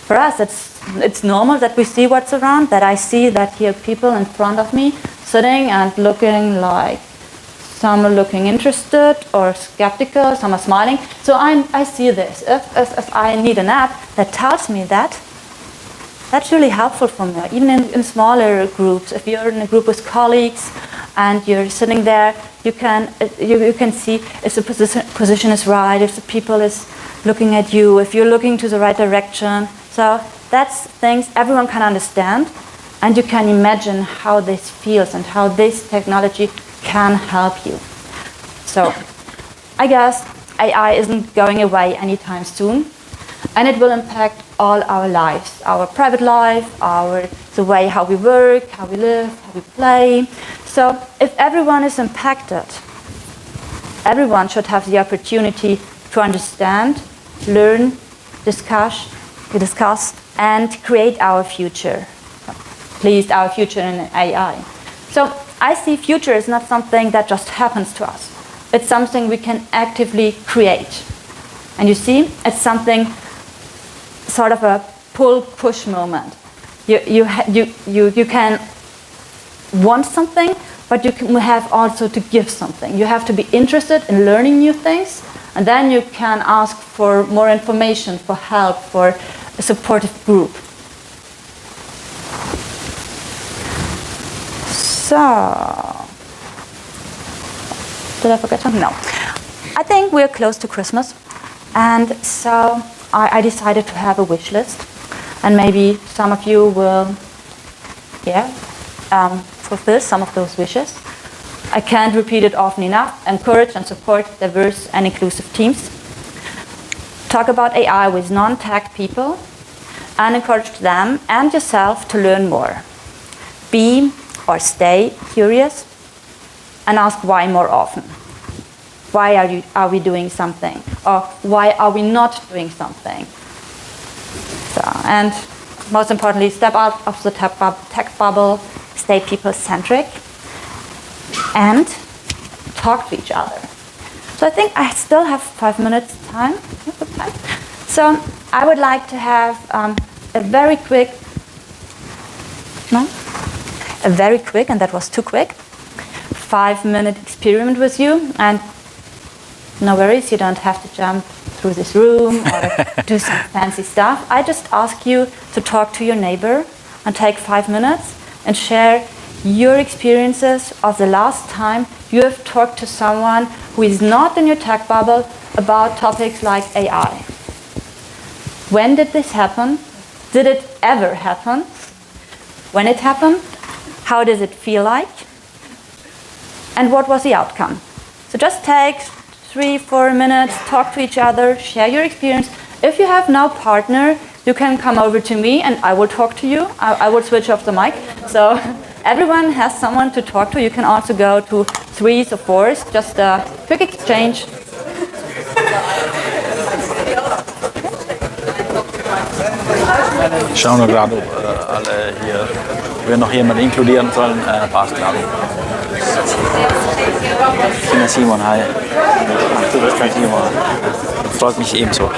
For us, it's normal that we see what's around, that I see that here people in front of me sitting and looking like some are looking interested or skeptical, some are smiling. So I see this. If I need an app that tells me that, that's really helpful for me. Even in smaller groups, if you're in a group with colleagues and you're sitting there, you can see if the position is right, if the people is looking at you, if you're looking to the right direction. So that's things everyone can understand, and you can imagine how this feels and how this technology can help you. So I guess AI isn't going away anytime soon, and it will impact all our lives, our private life, the way how we work, how we live, how we play. So if everyone is impacted, everyone should have the opportunity to understand, learn, discuss, and create our future. At least our future in AI. So I see future is not something that just happens to us. It's something we can actively create. And you see, it's something sort of a pull-push moment. You can want something, but you can have also to give something. You have to be interested in learning new things, and then you can ask for more information, for help, for a supportive group. So, did I forget something? No. I think we're close to Christmas, and so I decided to have a wish list, and maybe some of you will, fulfill some of those wishes. I can't repeat it often enough. Encourage and support diverse and inclusive teams. Talk about AI with non-tech people and encourage them and yourself to learn more. Be or stay curious and ask why more often. Why are we doing something? Or why are we not doing something? So, and most importantly, step out of the tech bubble, stay people-centric, and talk to each other. So I think I still have 5 minutes time. So I would like to have a very quick, and that was too quick, 5-minute experiment with you. And no worries, you don't have to jump through this room or do some fancy stuff. I just ask you to talk to your neighbor and take 5 minutes and share your experiences of the last time you have talked to someone who is not in your tech bubble about topics like AI. When did this happen? Did it ever happen? When it happened? How does it feel like? And what was the outcome? So just take 3-4 minutes, talk to each other, share your experience. If you have no partner, you can come over to me and I will talk to you. I will switch off the mic. So everyone has someone to talk to. You can also go to 3s or 4s, just a quick exchange. Ich schaue nur gerade, ob alle hier, wir noch jemanden inkludieren sollen. Passt, glaube ich. Ich bin der Simon, hi. Ach, du bist kein Simon. Freut mich ebenso.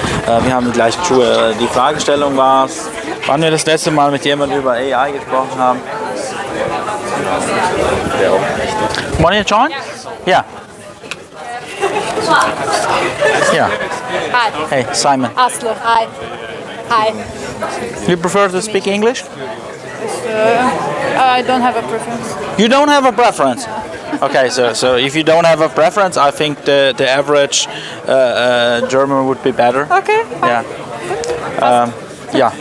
Wir haben die gleichen Schuhe. Die Fragestellung war, wann wir das letzte Mal mit jemandem über AI gesprochen haben. Der auch nicht. Want you to join? Ja. Ja. Hi. Hey, Simon. Aslo, hi. Hi. You prefer to speak English? I don't have a preference. You don't have a preference? Okay, so if you don't have a preference, I think the average German would be better. Okay. Ja.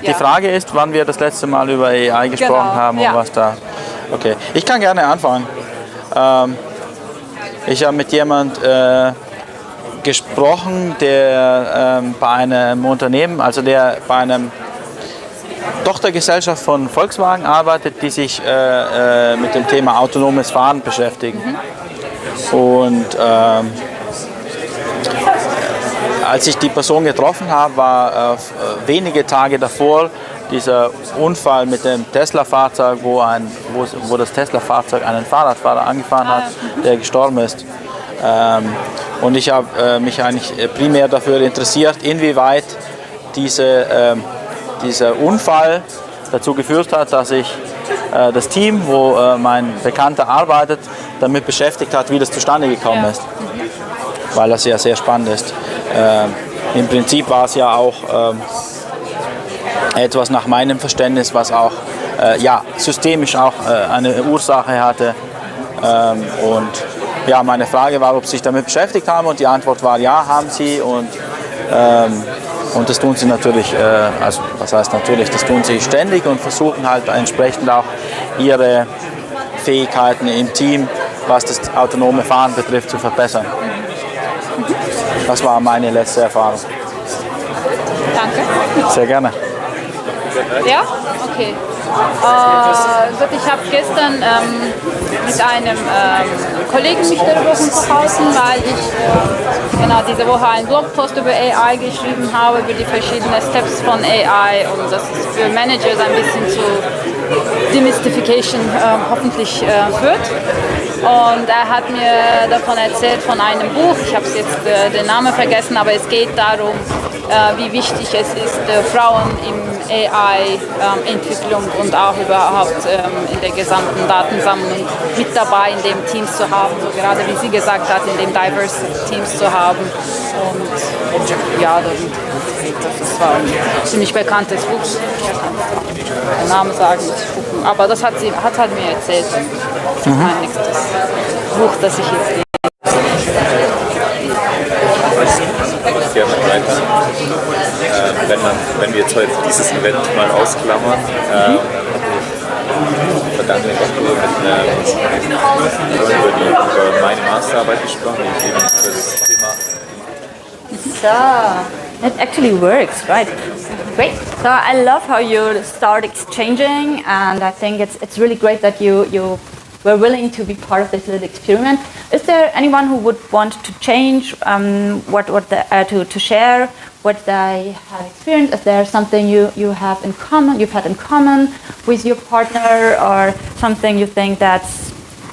Die Frage ist, wann wir das letzte Mal über AI gesprochen haben und was da. Okay, ich kann gerne anfangen. Ich habe mit jemand gesprochen, der bei einem Unternehmen, also der bei einem Tochtergesellschaft von Volkswagen arbeitet, die sich mit dem Thema autonomes Fahren beschäftigen. Und als ich die Person getroffen habe, war wenige Tage davor dieser Unfall mit dem Tesla-Fahrzeug, wo das Tesla-Fahrzeug einen Fahrradfahrer angefahren hat, der gestorben ist. Und ich habe mich eigentlich primär dafür interessiert, inwieweit dieser Unfall dazu geführt hat, dass sich das Team, wo mein Bekannter arbeitet, damit beschäftigt hat, wie das zustande gekommen ist. Weil das ja sehr spannend ist. Im Prinzip war es ja auch etwas nach meinem Verständnis, was auch systemisch auch eine Ursache hatte. Und ja, meine Frage war, ob Sie sich damit beschäftigt haben, und die Antwort war, ja, haben Sie. Und das tun Sie natürlich, also was heißt natürlich, das tun Sie ständig und versuchen halt entsprechend auch Ihre Fähigkeiten im Team, was das autonome Fahren betrifft, zu verbessern. Das war meine letzte Erfahrung. Danke. Sehr gerne. Ja? Okay. Ich habe gestern mit einem Kollegen mich darüber unterhalten, weil ich diese Woche einen Blogpost über AI geschrieben habe, über die verschiedenen Steps von AI, und das ist für Managers ein bisschen zu Demystification hoffentlich führt. Und er hat mir davon erzählt, von einem Buch, ich habe jetzt den Namen vergessen, aber es geht darum, wie wichtig es ist, Frauen in AI-Entwicklung und auch überhaupt in der gesamten Datensammlung mit dabei in den Teams zu haben, so gerade wie sie gesagt hat, in den diverse Teams zu haben. Und ja, das war ein ziemlich bekanntes Buch. Ich kann den Namen sagen, aber das hat halt mir erzählt. Das ist mein nächstes Buch, das ich jetzt lese. Wenn wir jetzt heute dieses Event mal ausklammern, vergangene Woche mit über meine Masterarbeit gesprochen, die ich eben für das Thema. So, it actually works, right? Great. So I love how you start exchanging, and I think it's really great that you were willing to be part of this little experiment. Is there anyone who would want to change to share what they have experienced? Is there something you have in common, you've had in common with your partner, or something you think that's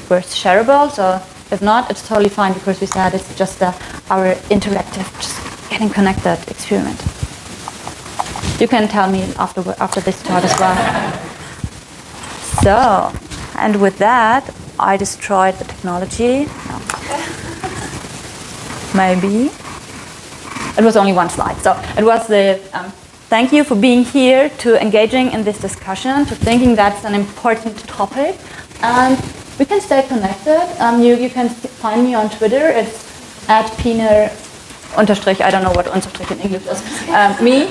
worth shareable? So if not, it's totally fine, because we said it's just our interactive, just getting connected experiment. You can tell me after this talk as well. So, and with that, I destroyed the technology. No. Maybe. It was only one slide. So it was the thank you for being here, to engaging in this discussion, to thinking that's an important topic. And we can stay connected. You can find me on Twitter. It's @Piner_, I don't know what unterstrich in English is, me.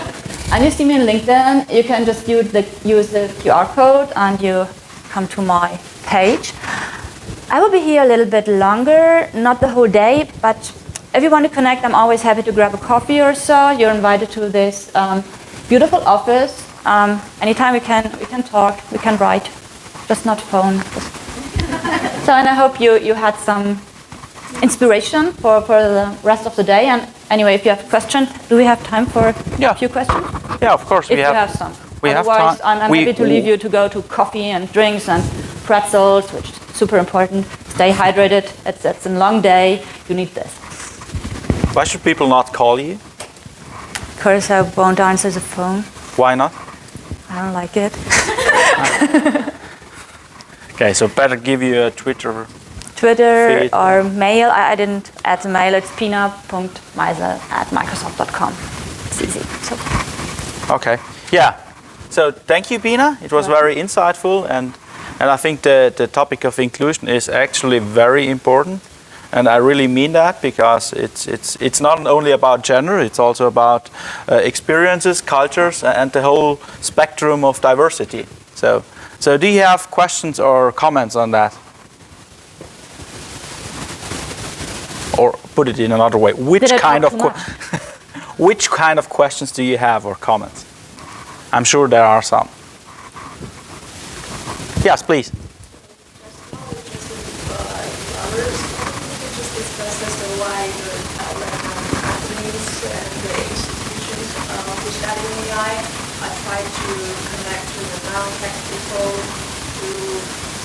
And you see me on LinkedIn. You can just use the QR code and you come to my page. I will be here a little bit longer, not the whole day, but if you want to connect, I'm always happy to grab a coffee or so. You're invited to this beautiful office. Anytime we can talk, we can write, just not phone. So, and I hope you had some inspiration for the rest of the day. And anyway, if you have a question, do we have time for a few questions? Yeah, of course. If you have some. We Otherwise, have time. I'm happy to leave you to go to coffee and drinks and pretzels, which is super important. Stay hydrated. It's a long day. You need this. Why should people not call you? Because I won't answer the phone. Why not? I don't like it. Okay, so better give you a Twitter feed or mail. I didn't add the mail. It's pina.meisel@microsoft.com. It's easy. So. Okay. Yeah. So thank you, Pina. It was very insightful, and I think the topic of inclusion is actually very important. And I really mean that, because it's not only about gender, it's also about experiences, cultures, and the whole spectrum of diversity. So do you have questions or comments on that? Or put it in another way, which kind of questions do you have or comments? I'm sure there are some. Yes, please.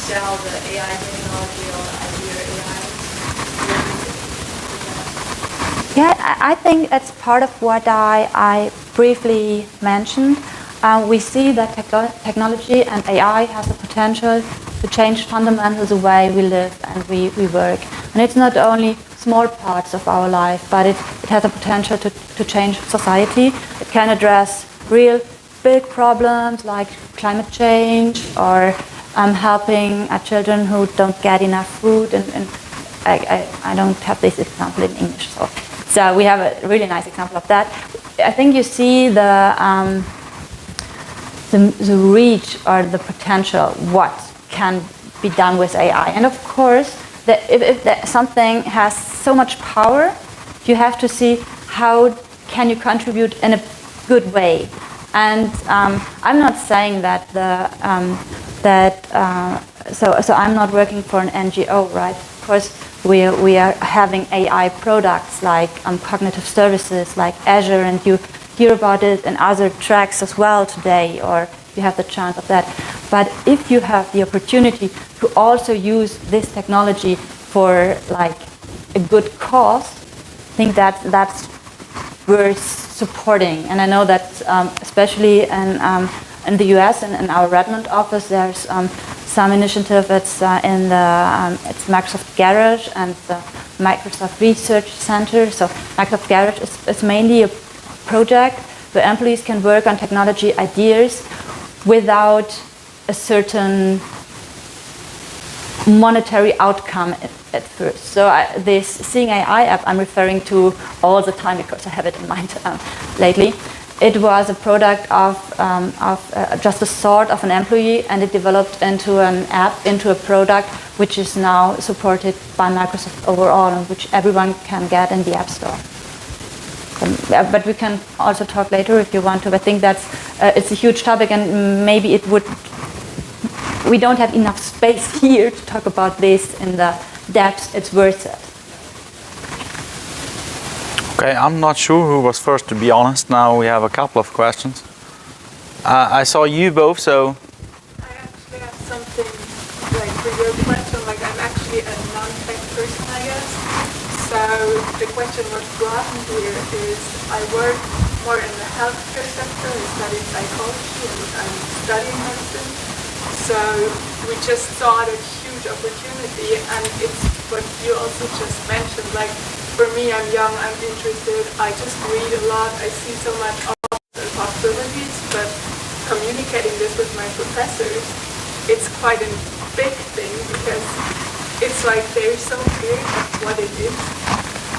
Sell the AI technology or idea AI. Yeah, I think that's part of what I briefly mentioned. We see that technology and AI has the potential to change fundamentally the way we live and we work. And it's not only small parts of our life, but it has a potential to change society. It can address real big problems like climate change, or helping children who don't get enough food, and I don't have this example in English, so we have a really nice example of that. I think you see the reach or the potential, what can be done with AI. And of course, if something has so much power, you have to see how can you contribute in a good way. And I'm not saying that so I'm not working for an NGO, right? Of course, we are having AI products like cognitive services like Azure, and you hear about it in other tracks as well today, or you have the chance of that. But if you have the opportunity to also use this technology for like a good cause, I think that's worth supporting. And I know that especially in the US and in our Redmond office, there's some initiative. It's it's Microsoft Garage and the Microsoft Research Center. So Microsoft Garage is mainly a project where employees can work on technology ideas without a certain monetary outcome at first. So this Seeing AI app I'm referring to all the time because I have it in mind lately. it was a product of just a sort of an employee, and it developed into an app, into a product which is now supported by Microsoft overall, and which everyone can get in the App Store. But we can also talk later if you want to. I think it's a huge topic, and maybe we don't have enough space here to talk about this in the depth it's worth it. Okay, I'm not sure who was first, to be honest. Now we have a couple of questions. I saw you both, so... I actually have something like for your question. Like, I'm actually a non-tech person, I guess. So the question what brought me here is I work more in the healthcare sector. I study psychology and I'm studying medicine. So we just saw that huge opportunity, and it's what you also just mentioned. Like, for me, I'm young, I'm interested, I just read a lot, I see so much options and possibilities, but communicating this with my professors, it's quite a big thing, because it's like they're so clear of what it is,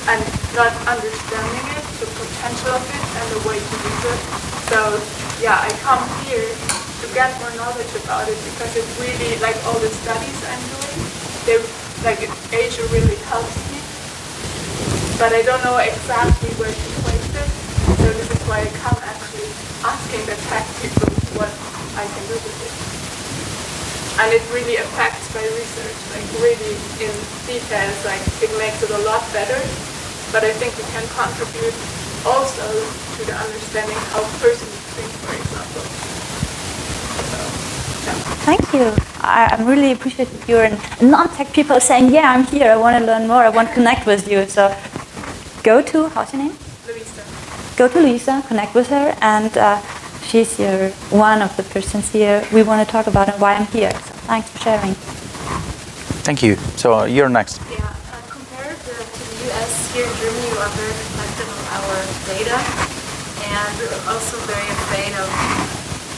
and not understanding it, the potential of it, and the way to use it. So yeah, I come here to get more knowledge about it, because it really, like all the studies I'm doing, Asia really helps me. But I don't know exactly where to place it, so this is why I come actually asking the tech people what I can do with it. And it really affects my research, like really in details, like it makes it a lot better, but I think we can contribute also to the understanding how persons think, for example. So, yeah. Thank you. I really appreciate your non-tech people saying, yeah, I'm here, I want to learn more, I want to connect with you. So go to, how's your name? Luisa. Go to Luisa, connect with her, and she's one of the persons here we want to talk about and why I'm here. So thanks for sharing. Thank you. So you're next. Yeah, compared to the US, here in Germany, we are very reflective of our data, and we're also very afraid of,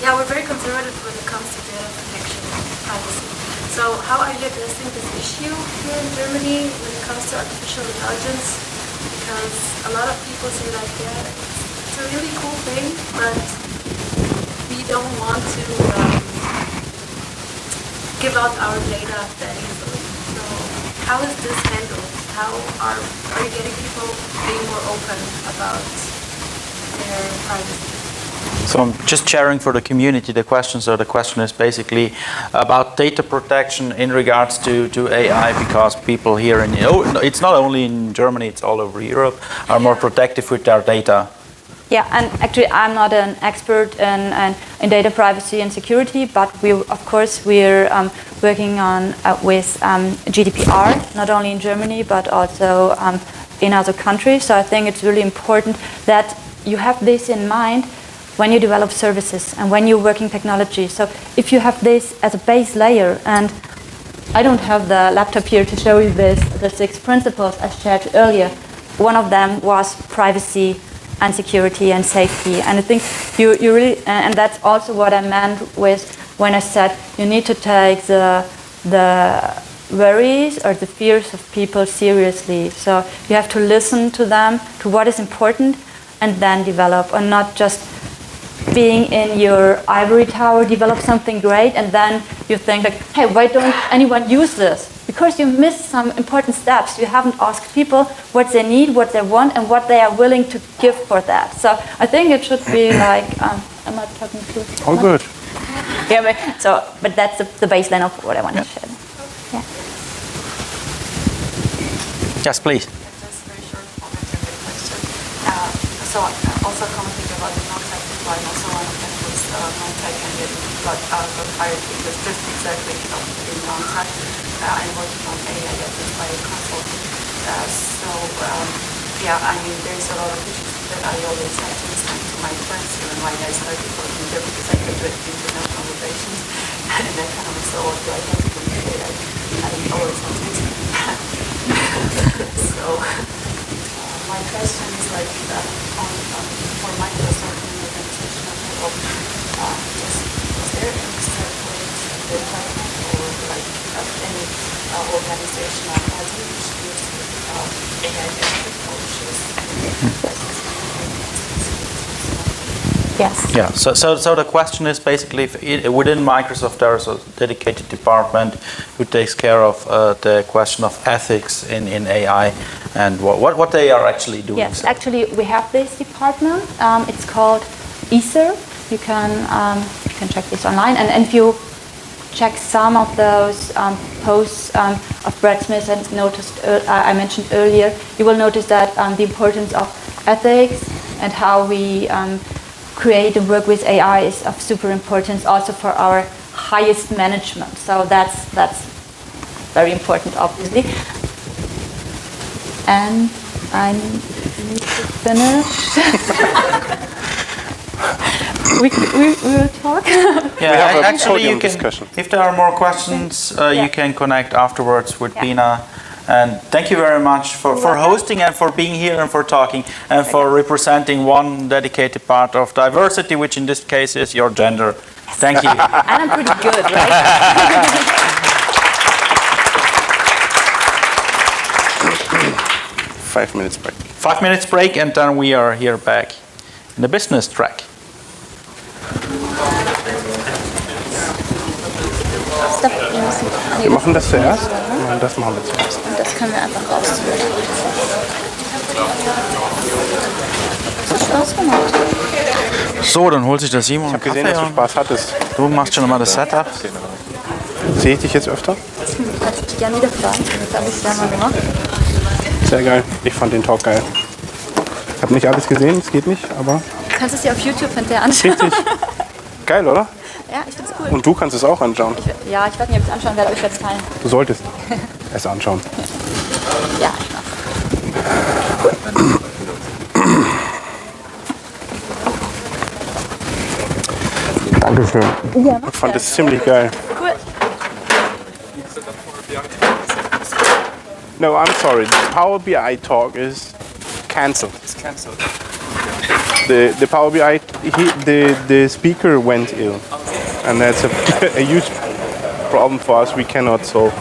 we're very conservative when it comes to data protection and privacy. So how are you addressing this issue here in Germany when it comes to artificial intelligence? Because a lot of people say like, it's a really cool thing, but we don't want to give out our data that easily. So how is this handled? How are you getting people being more open about their privacy? So I'm just sharing for the community the question. So the question is basically about data protection in regards to AI, because people here it's not only in Germany, it's all over Europe, are more protective with their data. Yeah, and actually I'm not an expert in data privacy and security, but we're working on with GDPR, not only in Germany, but also in other countries. So I think it's really important that you have this in mind when you develop services and when you're working technology. So if you have this as a base layer, and I don't have the laptop here to show you the 6 principles I shared earlier. One of them was privacy and security and safety. And I think you really, and that's also what I meant with when I said you need to take the worries or the fears of people seriously. So you have to listen to them, to what is important, and then develop, or not just being in your ivory tower, develop something great, and then you think like, hey, why don't anyone use this? Because you missed some important steps. You haven't asked people what they need, what they want, and what they are willing to give for that. So I think it should be like, am I talking too? All good. Yeah, but that's the baseline of what I want to share. Yeah. Yes, please. Just very short comment on the question. So also commenting about the non-tech people, I'm also one of them who's non-tech and yet got hired because just exactly in non-tech. I'm working on AI by a consultant. I mean, there's a lot of issues that I always have to listen to my friends here and why I started working there because I graduated international relations and economics, so what do I have to communicate? I always have to listen. So my question is like for Microsoft and the organizational level, is there any separate data or like any organizational issues with AI technologies? Yes. Yeah. So the question is basically if within Microsoft there is a dedicated department who takes care of the question of ethics in AI and what they are actually doing. Yes, actually we have this department. It's called Ether. You can check this online, and if you check some of those posts of Brad Smith and I mentioned earlier, you will notice that the importance of ethics and how we create and work with AI is of super importance also for our highest management. So that's very important, obviously. And I need to finish. we will talk. Yeah, actually you can, if there are more questions, you can connect afterwards with Pina. And thank you very much for hosting and for being here and for talking and for representing one dedicated part of diversity, which in this case is your gender. Thank you. And I'm pretty good, right? 5 minutes break. 5 minutes break and then we are here back in the business track. Wir machen das zuerst. Nein, das machen wir zuerst. Und das können wir einfach rausziehen. Das hat Spaß gemacht. So, dann holt sich der Simon. Ich habe gesehen, dass du Spaß hattest. Du machst schon mal das Setup. Sehe ich dich jetzt öfter? Kannst du dich gerne wieder fragen. Das habe ich sehr mal gemacht. Sehr geil. Ich fand den Talk geil. Ich habe nicht alles gesehen, es geht nicht, aber... Du kannst es dir auf YouTube hinterher anschauen. Richtig. Geil, oder? Ja, ich finde es cool. Und du kannst es auch anschauen. Ich weiß nicht, ob ich es anschauen werde, aber ich werde es teilen. Du solltest es anschauen. Ja, ich mache. Dankeschön. Ja, ich fand es ziemlich geil. Cool. No, I'm sorry. The Power BI talk is cancelled. It's cancelled. The Power BI, the speaker went ill. And that's a huge problem for us we cannot solve.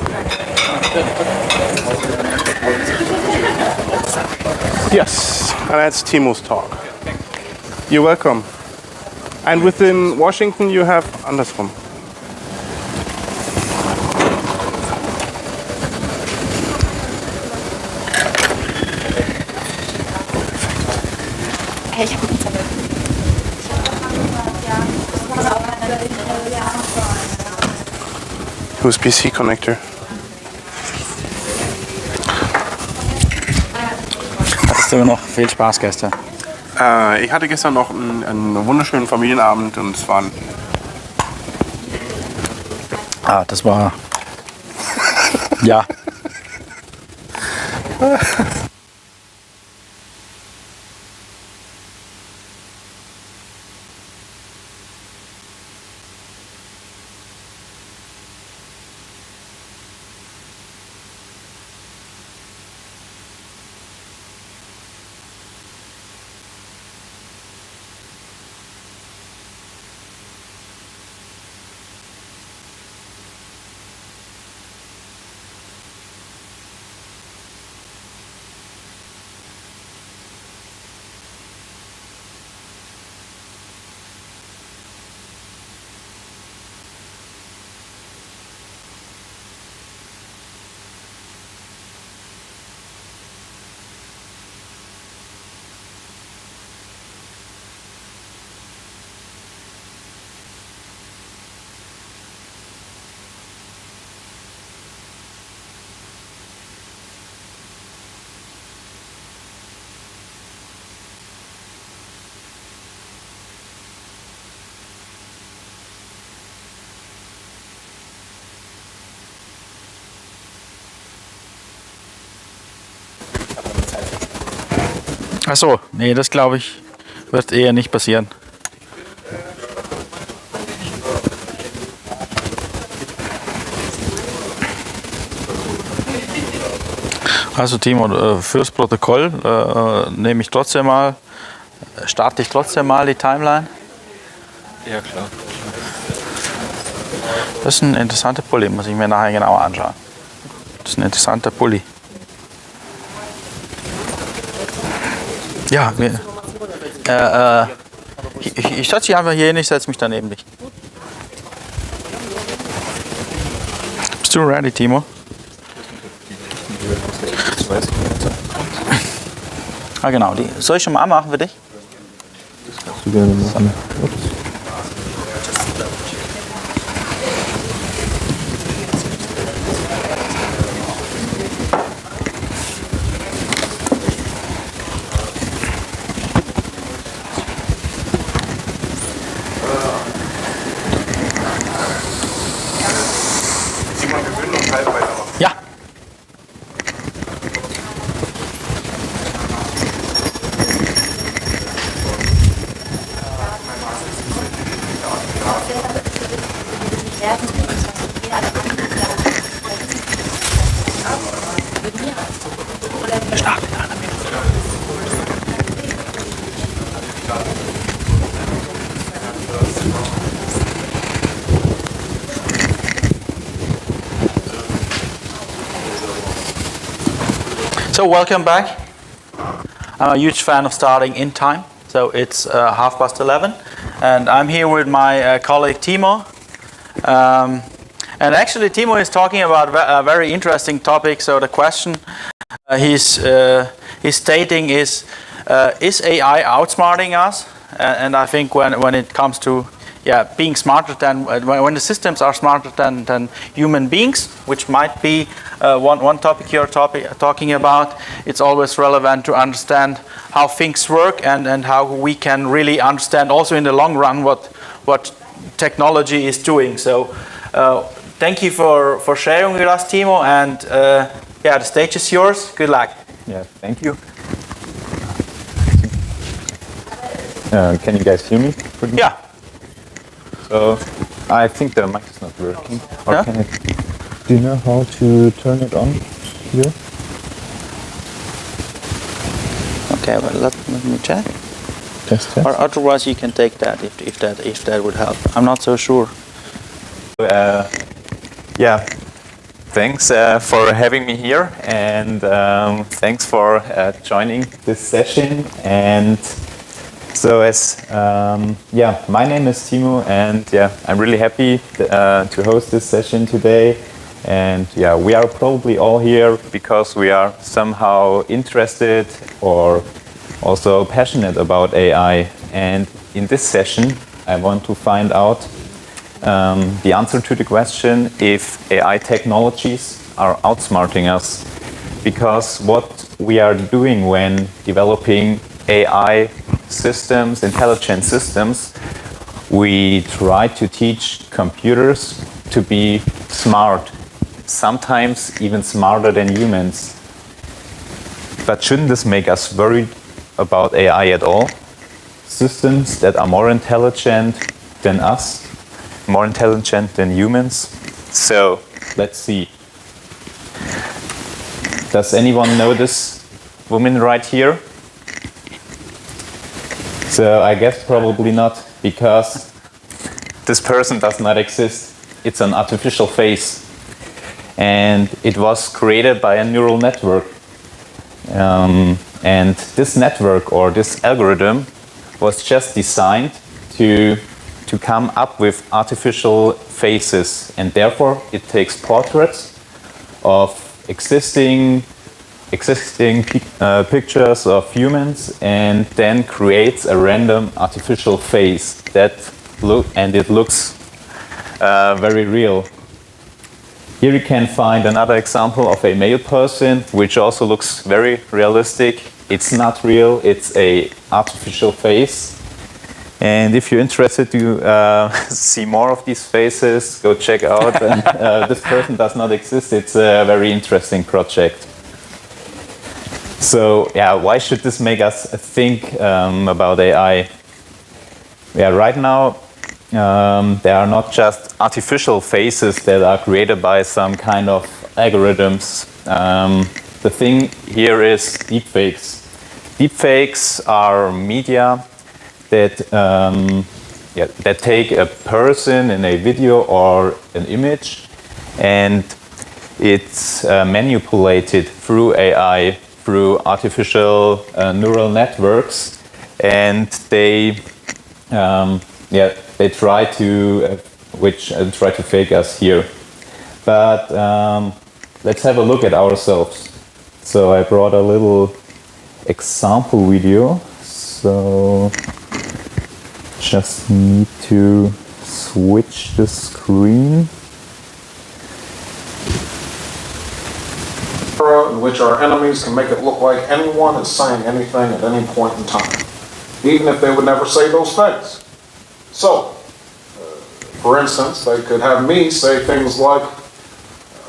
Yes, and that's Timo's talk. You're welcome. And within Washington you have andersrum. Hey, ich habe einen Zettel. USB-C connector. Hattest du noch viel Spaß gestern? Ich hatte gestern noch einen wunderschönen Familienabend und es waren... Ah, das war... ja. Achso, nee, das glaube ich, wird eher nicht passieren. Also Timo, fürs Protokoll nehme ich trotzdem mal, starte ich trotzdem mal die Timeline. Ja, klar. Das ist ein interessanter Pulli, muss ich mir nachher genauer anschauen. Das ist ein interessanter Pulli. Ja, Ich setze dich einfach hier hin, ich setze mich daneben dich. Bist du ready, Timo? Ah genau, die soll ich schon mal anmachen für dich? Das kannst du gerne machen. Ups. Ja. So welcome back. I'm a huge fan of starting in time. So it's 11:30, and I'm here with my colleague Timo. And actually, Timo is talking about a very interesting topic. So the question he's stating is AI outsmarting us? And I think when it comes to being smarter than when the systems are smarter than human beings, which might be one topic you're talking about, it's always relevant to understand how things work and how we can really understand also in the long run what technology is doing. So thank you for sharing with us, Timo, and the stage is yours. Good luck. Yeah, thank you. Can you guys hear me? Yeah. So I think the mic is not working. Or Yeah? can it? Do you know how to turn it on here? Okay, well let me check. Test. Or otherwise you can take that if that would help. I'm not so sure. Yeah. Thanks for having me here, and thanks for joining this session. And so my name is Timo, and I'm really happy to host this session today. And we are probably all here because we are somehow interested or also passionate about AI. And in this session, I want to find out the answer to the question if AI technologies are outsmarting us. Because what we are doing when developing AI systems, intelligent systems, we try to teach computers to be smart, sometimes even smarter than humans. But shouldn't this make us worried about AI at all? Systems that are more intelligent than us, more intelligent than humans? So, let's see. Does anyone know this woman right here? So I guess probably not, because this person does not exist. It's an artificial face. And it was created by a neural network. And this network or this algorithm was just designed to come up with artificial faces. And therefore it takes portraits of existing pictures of humans and then creates a random artificial face it looks very real. Here you can find another example of a male person which also looks very realistic. It's not real, it's a artificial face. And if you're interested to see more of these faces, go check out. This person does not exist. It's a very interesting project. So why should this make us think about AI? Right now there are not just artificial faces that are created by some kind of algorithms. The thing here is deepfakes. Deepfakes are media that take a person in a video or an image and it's manipulated through AI, through artificial neural networks, and they yeah, they try to try to fake us here. But let's have a look at ourselves. So I brought a little example video. So just need to switch the screen. In which our enemies can make it look like anyone is saying anything at any point in time, even if they would never say those things. So, for instance, they could have me say things like,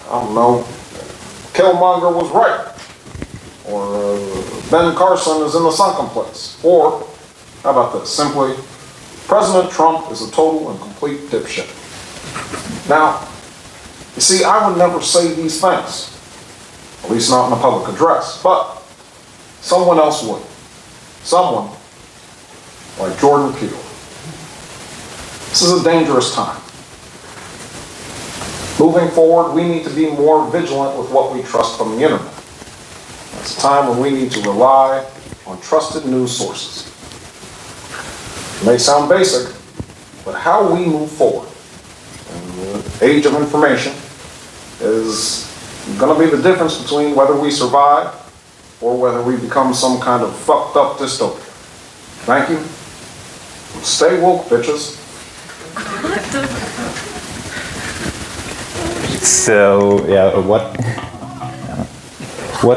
I don't know, Killmonger was right, or Ben Carson is in the sunken place, or, how about this, simply, President Trump is a total and complete dipshit. Now, you see, I would never say these things. At least not in a public address, but someone else would. Someone like Jordan Peele. This is a dangerous time. Moving forward, we need to be more vigilant with what we trust from the internet. It's a time when we need to rely on trusted news sources. It may sound basic, but how we move forward in the age of information is going to be the difference between whether we survive or whether we become some kind of fucked up dystopia. Thank you. Stay woke, bitches. So yeah, what? Oh,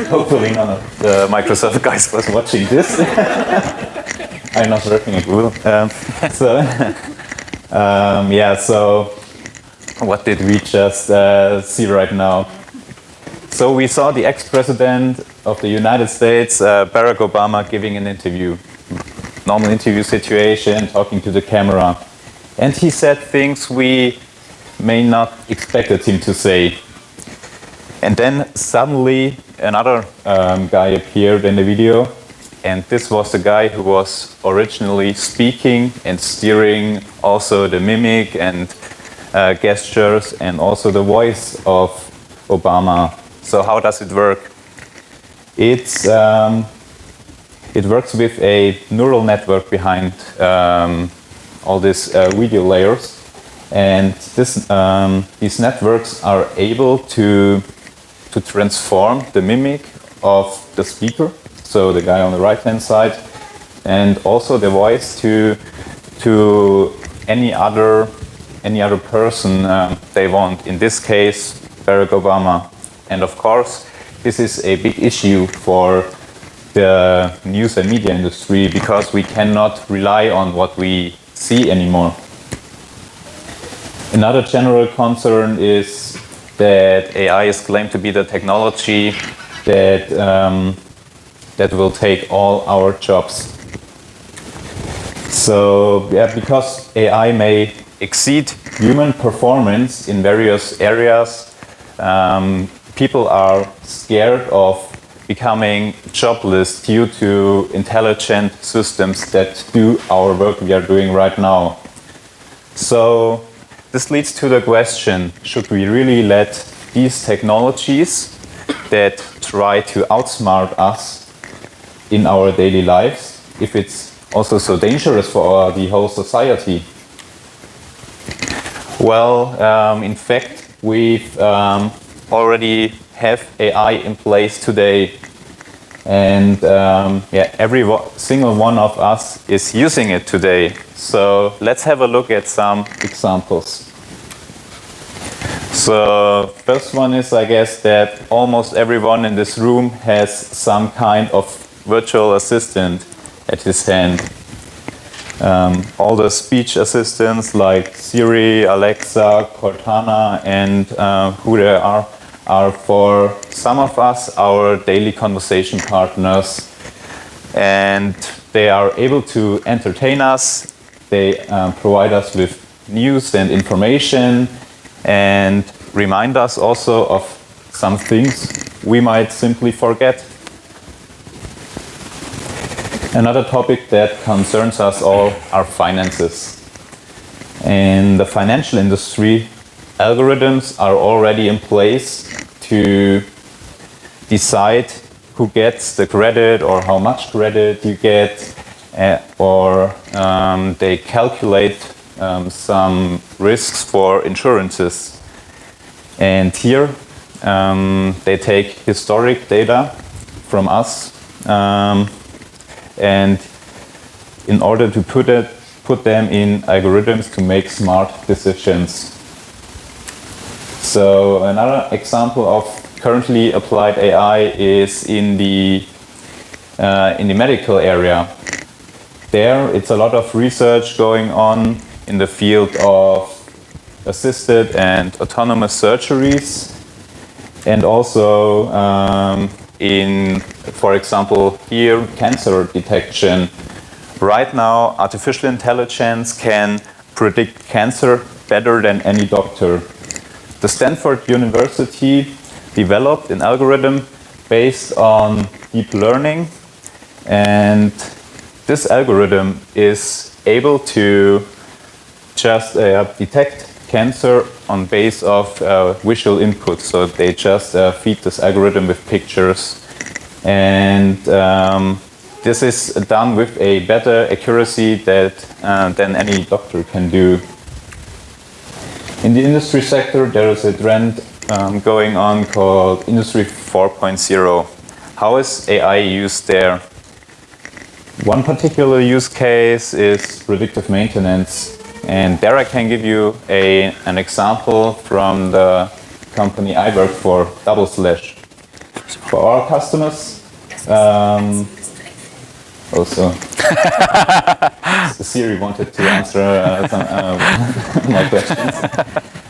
hopefully none of the Microsoft guys was watching this. I'm not working at Google. Yeah, so what did we just see right now? So we saw the ex-president of the United States, Barack Obama, giving an interview. Normal interview situation, talking to the camera. And he said things we may not expected him to say. And then suddenly another guy appeared in the video. And this was the guy who was originally speaking and steering also the mimic and gestures and also the voice of Obama. So how does it work? It works with a neural network behind all these video layers, and these networks are able to transform the mimic of the speaker, so the guy on the right hand side, and also the voice to any other person they want. In this case, Barack Obama. And of course, this is a big issue for the news and media industry because we cannot rely on what we see anymore. Another general concern is that AI is claimed to be the technology that will take all our jobs. So yeah, because AI may exceed human performance in various areas, people are scared of becoming jobless due to intelligent systems that do our work we are doing right now. So this leads to the question, should we really let these technologies that try to outsmart us in our daily lives, if it's also so dangerous for the whole society? Well, in fact, we've already have AI in place today, and yeah, every single one of us is using it today. So let's have a look at some examples. So first one is, I guess, that almost everyone in this room has some kind of virtual assistant at his hand. All the speech assistants like Siri, Alexa, Cortana, and who they are for some of us our daily conversation partners. And they are able to entertain us, they provide us with news and information, and remind us also of some things we might simply forget. Another topic that concerns us all are finances. In the financial industry, algorithms are already in place to decide who gets the credit or how much credit you get, or they calculate some risks for insurances. And here they take historic data from us, and in order to put them in algorithms to make smart decisions. So another example of currently applied AI is in the medical area. There, it's a lot of research going on in the field of assisted and autonomous surgeries, and also in, for example, here, cancer detection. Right now, artificial intelligence can predict cancer better than any doctor. The Stanford University developed an algorithm based on deep learning, and this algorithm is able to just detect cancer on base of visual input. So they just feed this algorithm with pictures, and this is done with a better accuracy than any doctor can do. In the industry sector, there is a trend going on called Industry 4.0. How is AI used there? One particular use case is predictive maintenance. And there I can give you an example from the company I work for, /. For our customers, also, Siri wanted to answer my questions.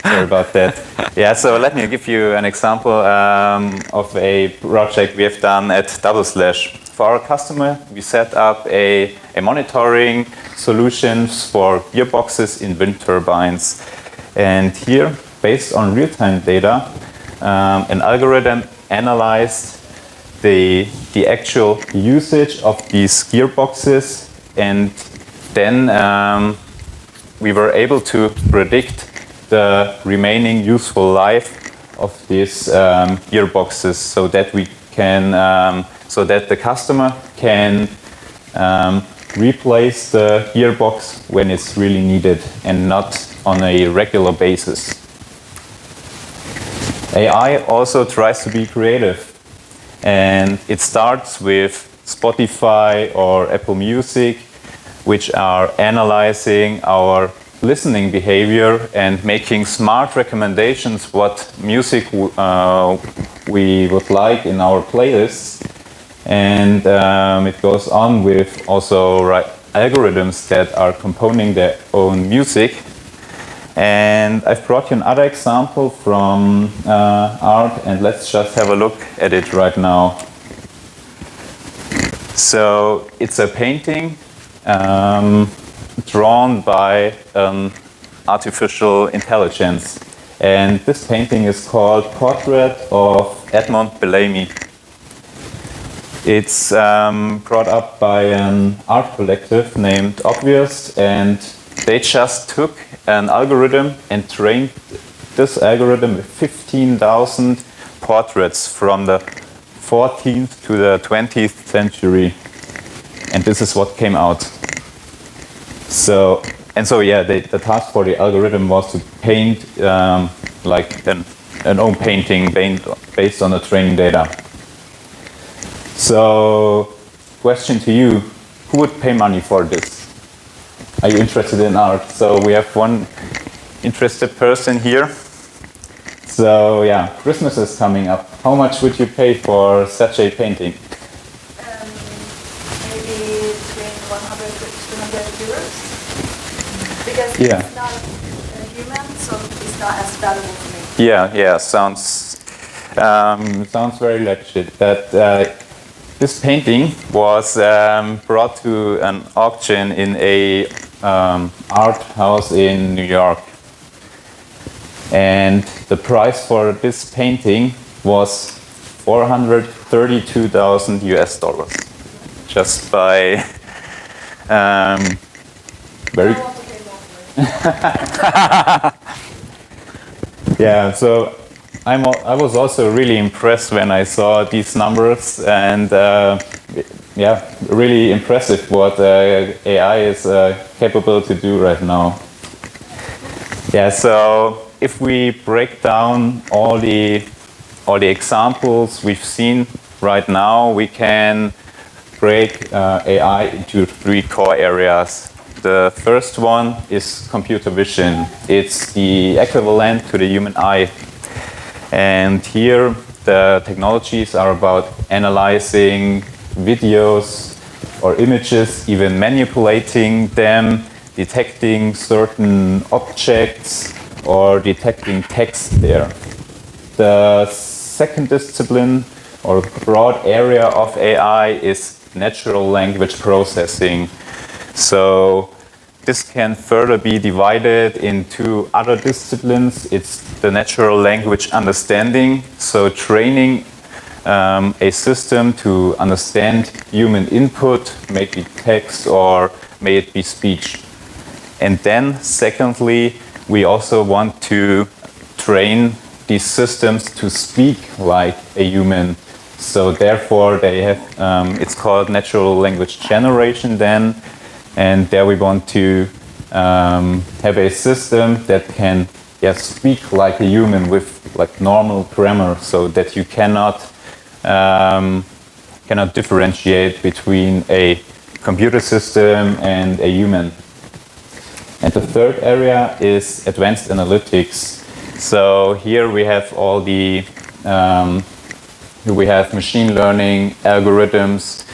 Sorry about that. Yeah, so let me give you an example of a project we have done at /. For our customer, we set up a monitoring solutions for gearboxes in wind turbines. And here, based on real-time data, an algorithm analyzed the actual usage of these gearboxes, and then we were able to predict the remaining useful life of these gearboxes, so that we can, so that the customer can replace the gearbox when it's really needed and not on a regular basis. AI also tries to be creative. And it starts with Spotify or Apple Music, which are analyzing our listening behavior and making smart recommendations what music we would like in our playlists. And it goes on with also algorithms that are composing their own music. And I've brought you another example from art, and let's just have a look at it right now. So it's a painting drawn by artificial intelligence. And this painting is called Portrait of Edmond Bellamy. It's brought up by an art collective named Obvious, and they just took an algorithm and trained this algorithm with 15,000 portraits from the 14th to the 20th century. And this is what came out. So yeah, the task for the algorithm was to paint like an own painting based on the training data. So, question to you, who would pay money for this? Are you interested in art? So we have one interested person here. So yeah, Christmas is coming up. How much would you pay for such a painting? Maybe between 100 to 200 euros. Because it's not a human, so it's not as valuable for me. Yeah, sounds very legit. That this painting was brought to an auction in a art house in New York, and the price for this painting was $432,000 US, just by very. Yeah, so I was also really impressed when I saw these numbers, and yeah, really impressive what AI is capable to do right now. Yeah, so if we break down all the examples we've seen right now, we can break AI into 3 core areas. The first one is computer vision. It's the equivalent to the human eye. And here the technologies are about analyzing videos or images, even manipulating them, detecting certain objects, or detecting text there. The second discipline or broad area of AI is natural language processing. So this can further be divided into other disciplines. It's the natural language understanding, so training a system to understand human input, may it be text or may it be speech. And then secondly, we also want to train these systems to speak like a human. So therefore they have, it's called natural language generation then, and there we want to have a system that can speak like a human with like normal grammar, so that you cannot differentiate between a computer system and a human. And the third area is advanced analytics. So here we have all the we have machine learning algorithms,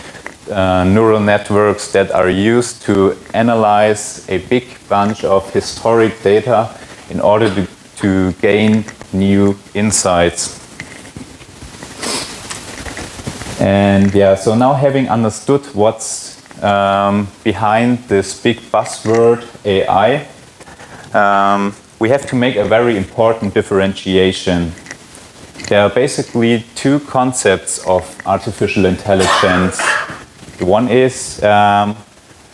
neural networks that are used to analyze a big bunch of historic data in order to gain new insights. And yeah, so now having understood what's behind this big buzzword AI, we have to make a very important differentiation. There are basically 2 concepts of artificial intelligence. One is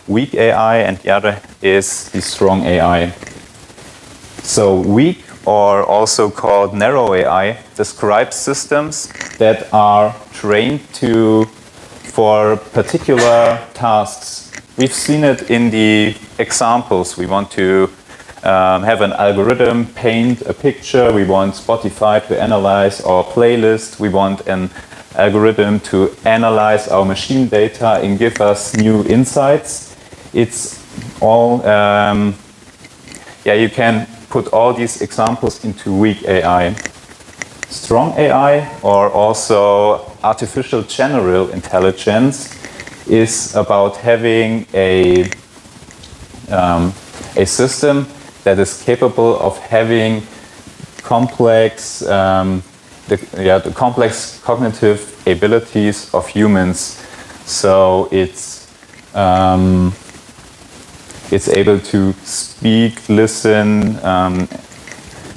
weak AI and the other is the strong AI. So weak, or also called narrow AI, describes systems that are trained for particular tasks. We've seen it in the examples. We want to have an algorithm paint a picture. We want Spotify to analyze our playlist. We want an algorithm to analyze our machine data and give us new insights. It's all, you can put all these examples into weak AI. Strong AI, or also artificial general intelligence, is about having a system that is capable of having complex, the complex cognitive abilities of humans. So it's able to speak, listen,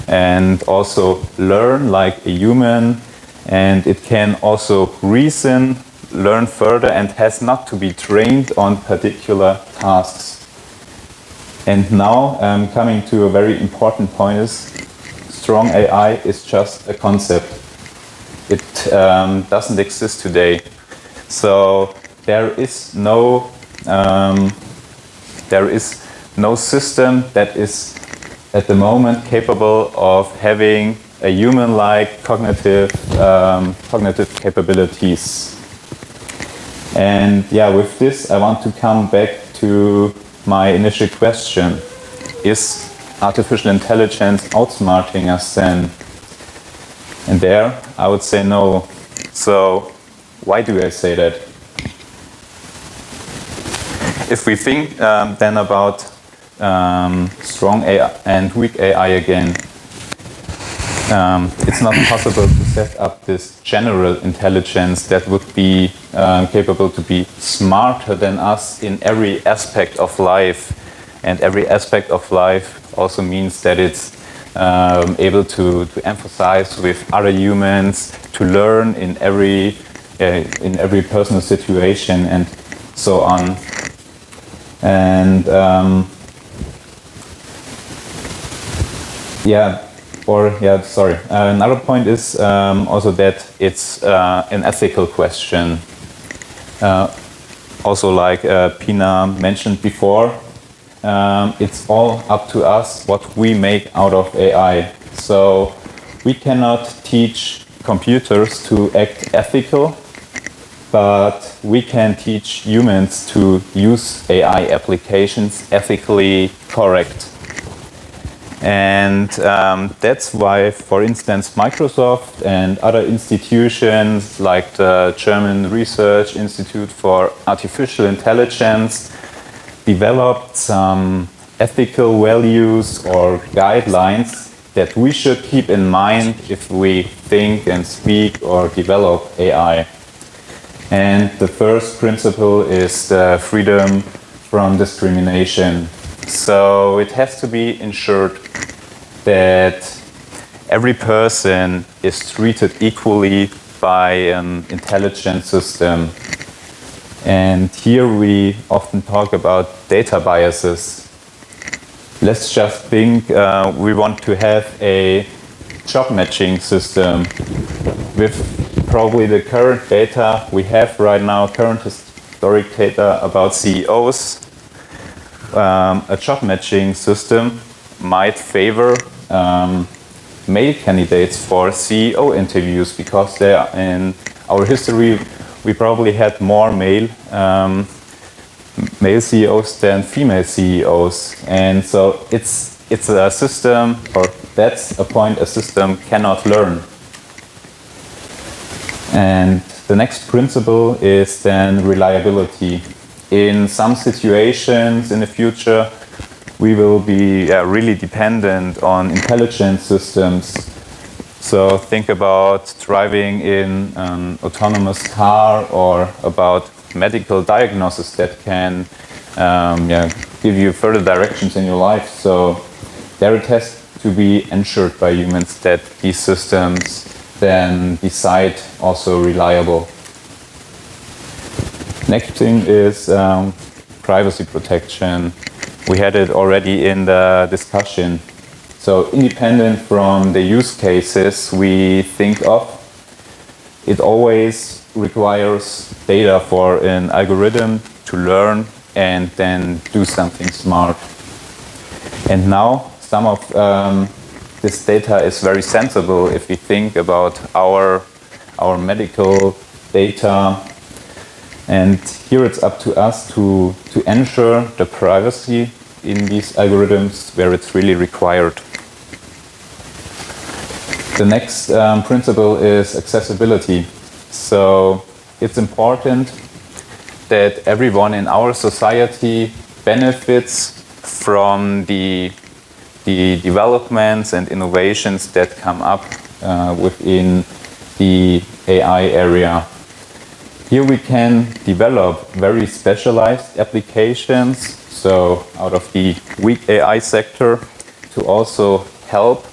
and also learn like a human, and it can also reason, learn further, and has not to be trained on particular tasks. And now coming to a very important point is strong AI is just a concept. It doesn't exist today. So there is no system that is at the moment capable of having a human-like cognitive capabilities. And yeah, with this I want to come back to my initial question. Is artificial intelligence outsmarting us then? And there I would say no. So why do I say that? If we think then about strong AI and weak AI again, it's not possible to set up this general intelligence that would be capable to be smarter than us in every aspect of life. And every aspect of life also means that it's able to emphasize with other humans, to learn in every personal situation, and so on. And another point is also that it's an ethical question. also like Pina mentioned before, it's all up to us what we make out of AI. So we cannot teach computers to act ethical, but we can teach humans to use AI applications ethically correct. And that's why, for instance, Microsoft and other institutions like the German Research Institute for Artificial Intelligence developed some ethical values or guidelines that we should keep in mind if we think and speak or develop AI. And the first principle is the freedom from discrimination. So it has to be ensured that every person is treated equally by an intelligent system. And here we often talk about data biases. Let's just think we want to have a job matching system with probably the current data we have right now, current historic data about CEOs. A job matching system might favor male candidates for CEO interviews because they are, in our history we probably had more male CEOs than female CEOs, and so it's a system, or that's a point a system cannot learn. And the next principle is then reliability. In some situations in the future, we will be really dependent on intelligent systems. So think about driving in an autonomous car, or about medical diagnosis that can give you further directions in your life. So there it has to be ensured by humans that these systems then decide also reliable. Next thing is privacy protection. We had it already in the discussion. So independent from the use cases we think of, it always requires data for an algorithm to learn and then do something smart. And now some of this data is very sensible if we think about our medical data. And here it's up to us to ensure the privacy in these algorithms where it's really required. The next principle is accessibility. So it's important that everyone in our society benefits from the developments and innovations that come up within the AI area. Here we can develop very specialized applications, so out of the weak AI sector, to also help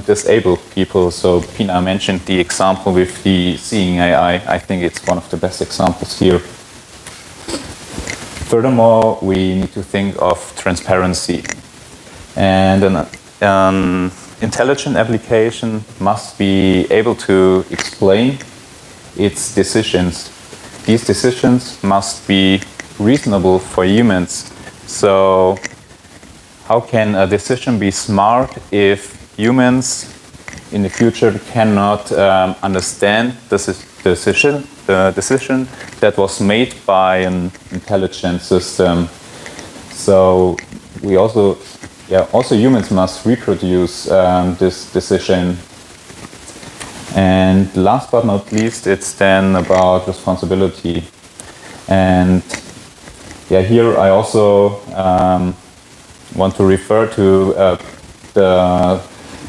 disabled people. So Pina mentioned the example with the seeing AI. I think it's one of the best examples here. Furthermore, we need to think of transparency. And an intelligent application must be able to explain its decisions. These decisions must be reasonable for humans. So how can a decision be smart if humans in the future cannot understand the decision that was made by an intelligent system? So we also humans must reproduce this decision. And last but not least, it's then about responsibility. And here I also want to refer to the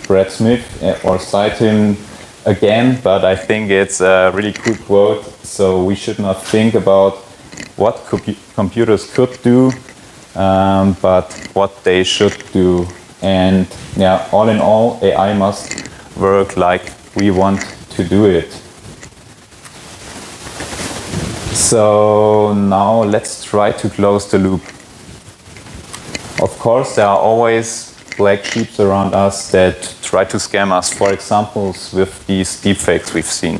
Brad Smith, or cite him again, but I think it's a really cool quote. So we should not think about what computers could do, but what they should do. And all in all, AI must work like we want to do it. So now let's try to close the loop. Of course, there are always black sheep around us that try to scam us, for example, with these deepfakes we've seen.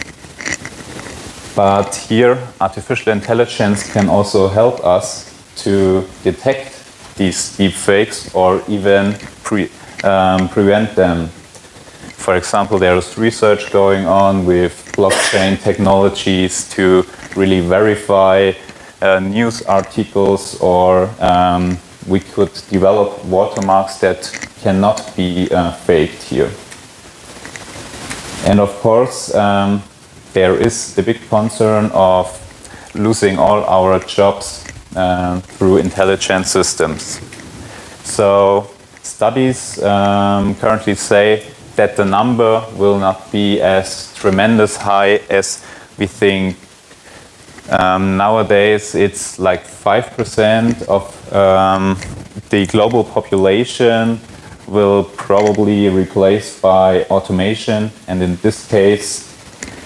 But here, artificial intelligence can also help us to detect these deepfakes or even prevent them. For example, there's research going on with blockchain technologies to really verify news articles, or we could develop watermarks that cannot be faked here. And of course, there is the big concern of losing all our jobs through intelligent systems. So studies currently say that the number will not be as tremendous high as we think. Nowadays, it's like 5% of the global population will probably be replaced by automation, and in this case,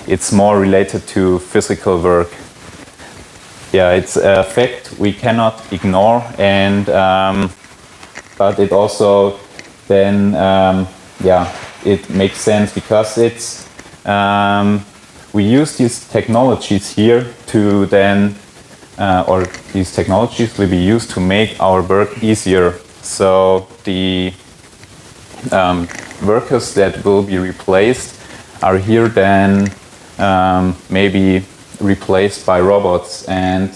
it's more related to physical work. Yeah, it's a fact we cannot ignore, and but it also then it makes sense because it's we use these technologies here to then or these technologies will be used to make our work easier. So the workers that will be replaced are here then maybe replaced by robots, and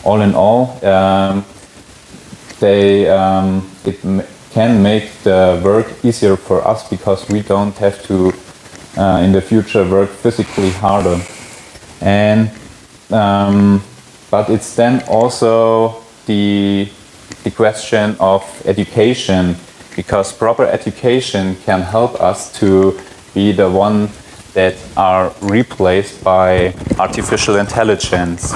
all in all it can make the work easier for us because we don't have to in the future work physically harder. And but it's then also the question of education, because proper education can help us to be the one that are replaced by artificial intelligence.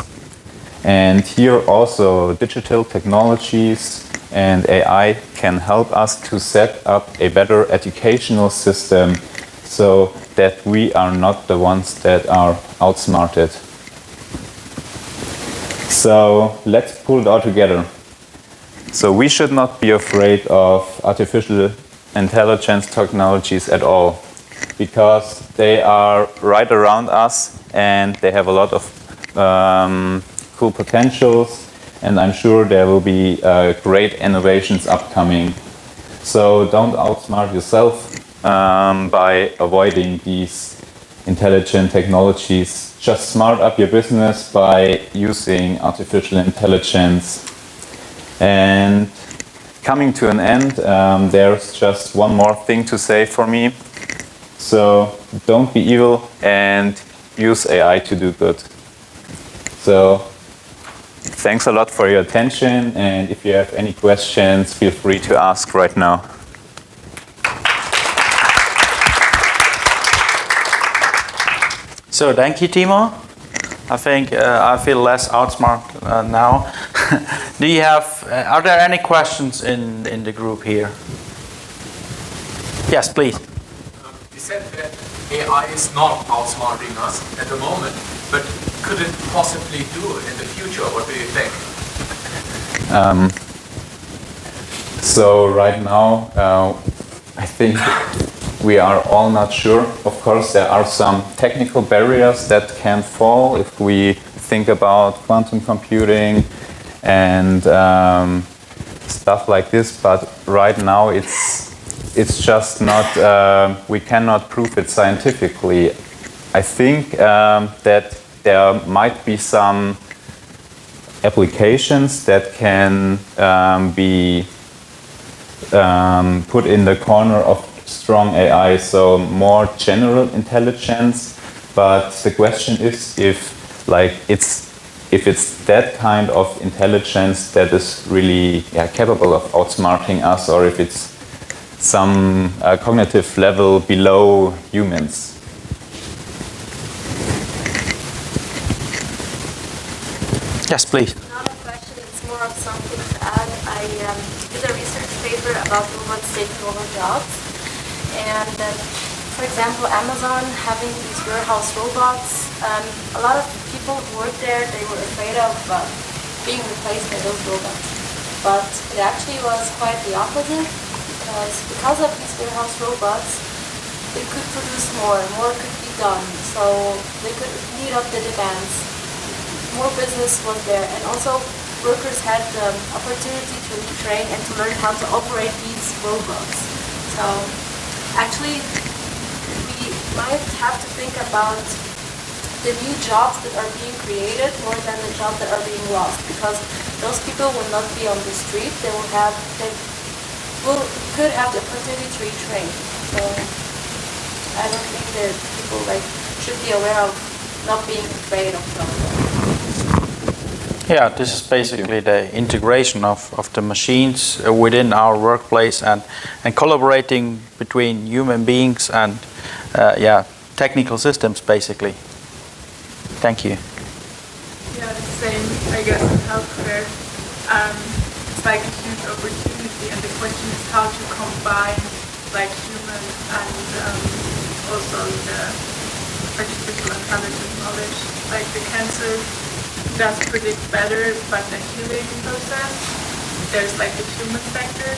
And here also digital technologies and AI can help us to set up a better educational system so that we are not the ones that are outsmarted. So let's pull it all together. So we should not be afraid of artificial intelligence technologies at all, because they are right around us and they have a lot of cool potentials, and I'm sure there will be great innovations upcoming. So don't outsmart yourself by avoiding these intelligent technologies. Just smart up your business by using artificial intelligence. And coming to an end, there's just one more thing to say for me. So don't be evil and use AI to do good. So thanks a lot for your attention, and if you have any questions, feel free to ask right now. So thank you, Timo. I think I feel less outsmart now. Do you have? Are there any questions in the group here? Yes, please. You said that AI is not outsmarting us at the moment, but could it possibly do in the future? What do you think? So right now, I think we are all not sure. Of course, there are some technical barriers that can fall if we think about quantum computing and stuff like this. But right now, it's just not. We cannot prove it scientifically. I think that there might be some applications that can be put in the corner of strong AI, so more general intelligence. But the question is if it's that kind of intelligence that is really capable of outsmarting us, or if it's some cognitive level below humans. Yes, please. Not a question, it's more of something to add. I did a research paper about robots taking over jobs. And for example, Amazon having these warehouse robots, a lot of people who work there, they were afraid of being replaced by those robots. But it actually was quite the opposite, because of these warehouse robots, they could produce more could be done, so they could meet up the demands. More business was there, and also workers had the opportunity to train and to learn how to operate these robots. So actually, we might have to think about the new jobs that are being created more than the jobs that are being lost, because those people will not be on the street. They could have the opportunity to retrain. So I don't think that people should be aware of not being afraid of them. Yeah, this is basically the integration of the machines within our workplace and collaborating between human beings and technical systems basically. Thank you. Yeah, the same, I guess, in healthcare. It's like a huge opportunity, and the question is how to combine human and also the artificial intelligence knowledge. Like the cancer does predict better, but the healing process, there's the human factor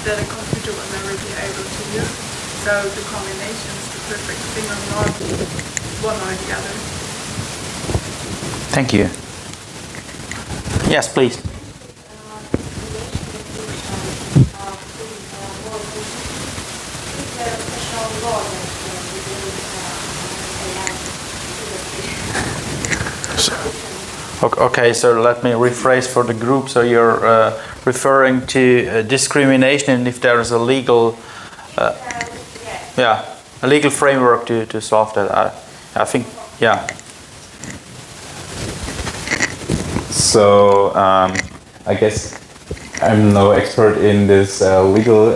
that a computer will never be able to use. So the combination is the perfect thing, or not one or the other. Thank you. Yes, please. Okay, so let me rephrase for the group. So you're referring to discrimination, and if there is a legal, a legal framework to solve that. I think, yeah. So I guess I'm no expert in this legal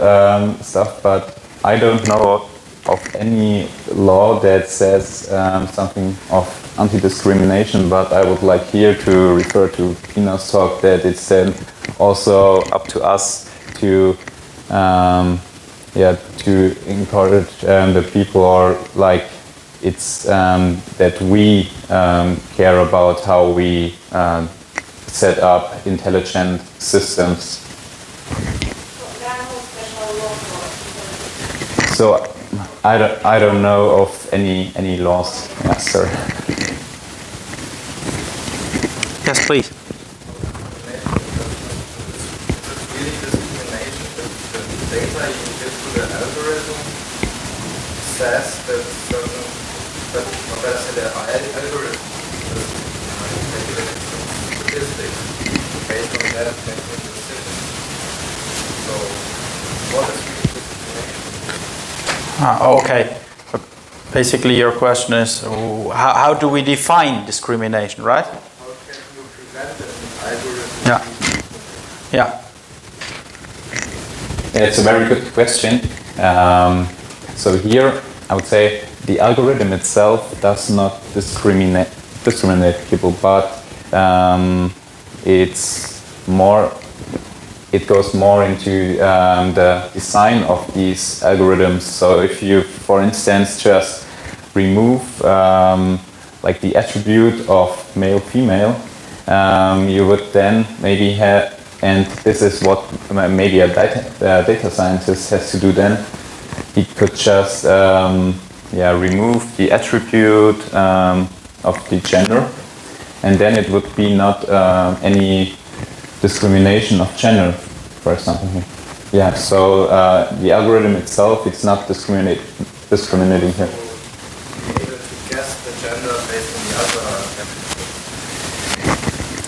stuff, but I don't know of any law that says something of anti-discrimination, but I would like here to refer to Pina's talk that it's then also up to us to to encourage the people, or it's that we care about how we set up intelligent systems. So I don't know of any laws. Yes, sir. Yes, please. Really discrimination that the data you give to the algorithm says that certain, but let's say the algorithm is calculating some statistics based on that making decisions. So what is really discrimination? Okay. Basically, your question is how do we define discrimination, right? How can you prevent that an algorithm? Yeah. Yeah. It's a very good question. So here, I would say the algorithm itself does not discriminate people, but it goes more into the design of these algorithms. So if you, for instance, just remove the attribute of male, female, you would then maybe have, and this is what maybe a data scientist has to do then, he could just remove the attribute of the gender, and then it would be not any discrimination of gender, for example. Yeah, so the algorithm itself, it's not discriminating here. Able to guess the gender based on the other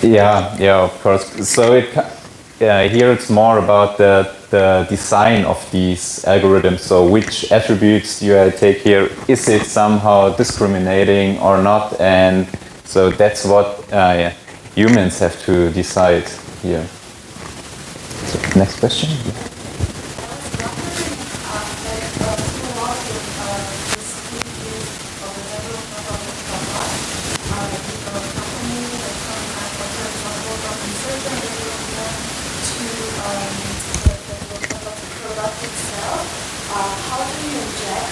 attributes. Yeah, of course. So here it's more about the design of these algorithms. So which attributes do I take here? Is it somehow discriminating or not? And so that's what humans have to decide here. So next question. How do you inject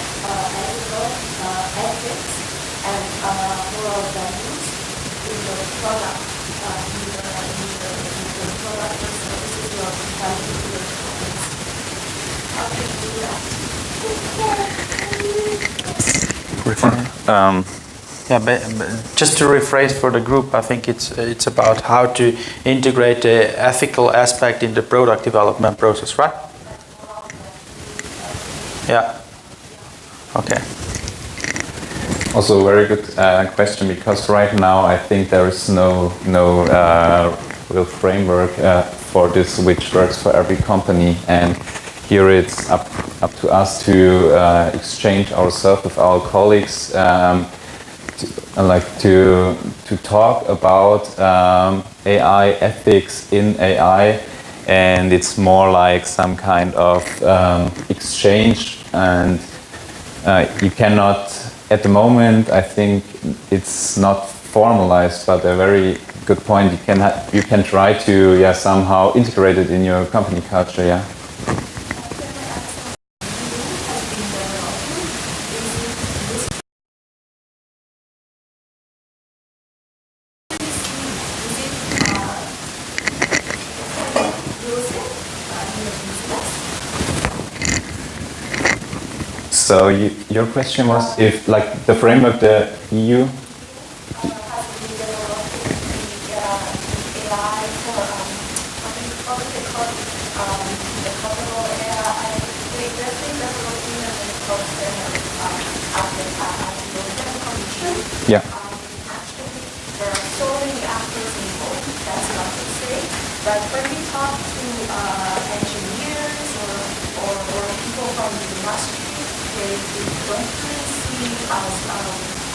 ethics and moral values in the product, in the product or services you are providing to your clients? How do you do that? Just to rephrase for the group, I think it's about how to integrate the ethical aspect in the product development process, right? Yeah. Okay. Also a very good question, because right now I think there is no real framework for this which works for every company, and here it's up to us to exchange ourselves with our colleagues, to talk about AI ethics in AI, and it's more like some kind of exchange, and you cannot, at the moment, I think it's not formalized, but a very good point. You can try to somehow integrate it in your company culture. Yeah. So your question was if, like, the framework, the EU. Yeah. There are so many actors involved, that's not to say, but when we talk to engineers or people from the industry, they don't really see us,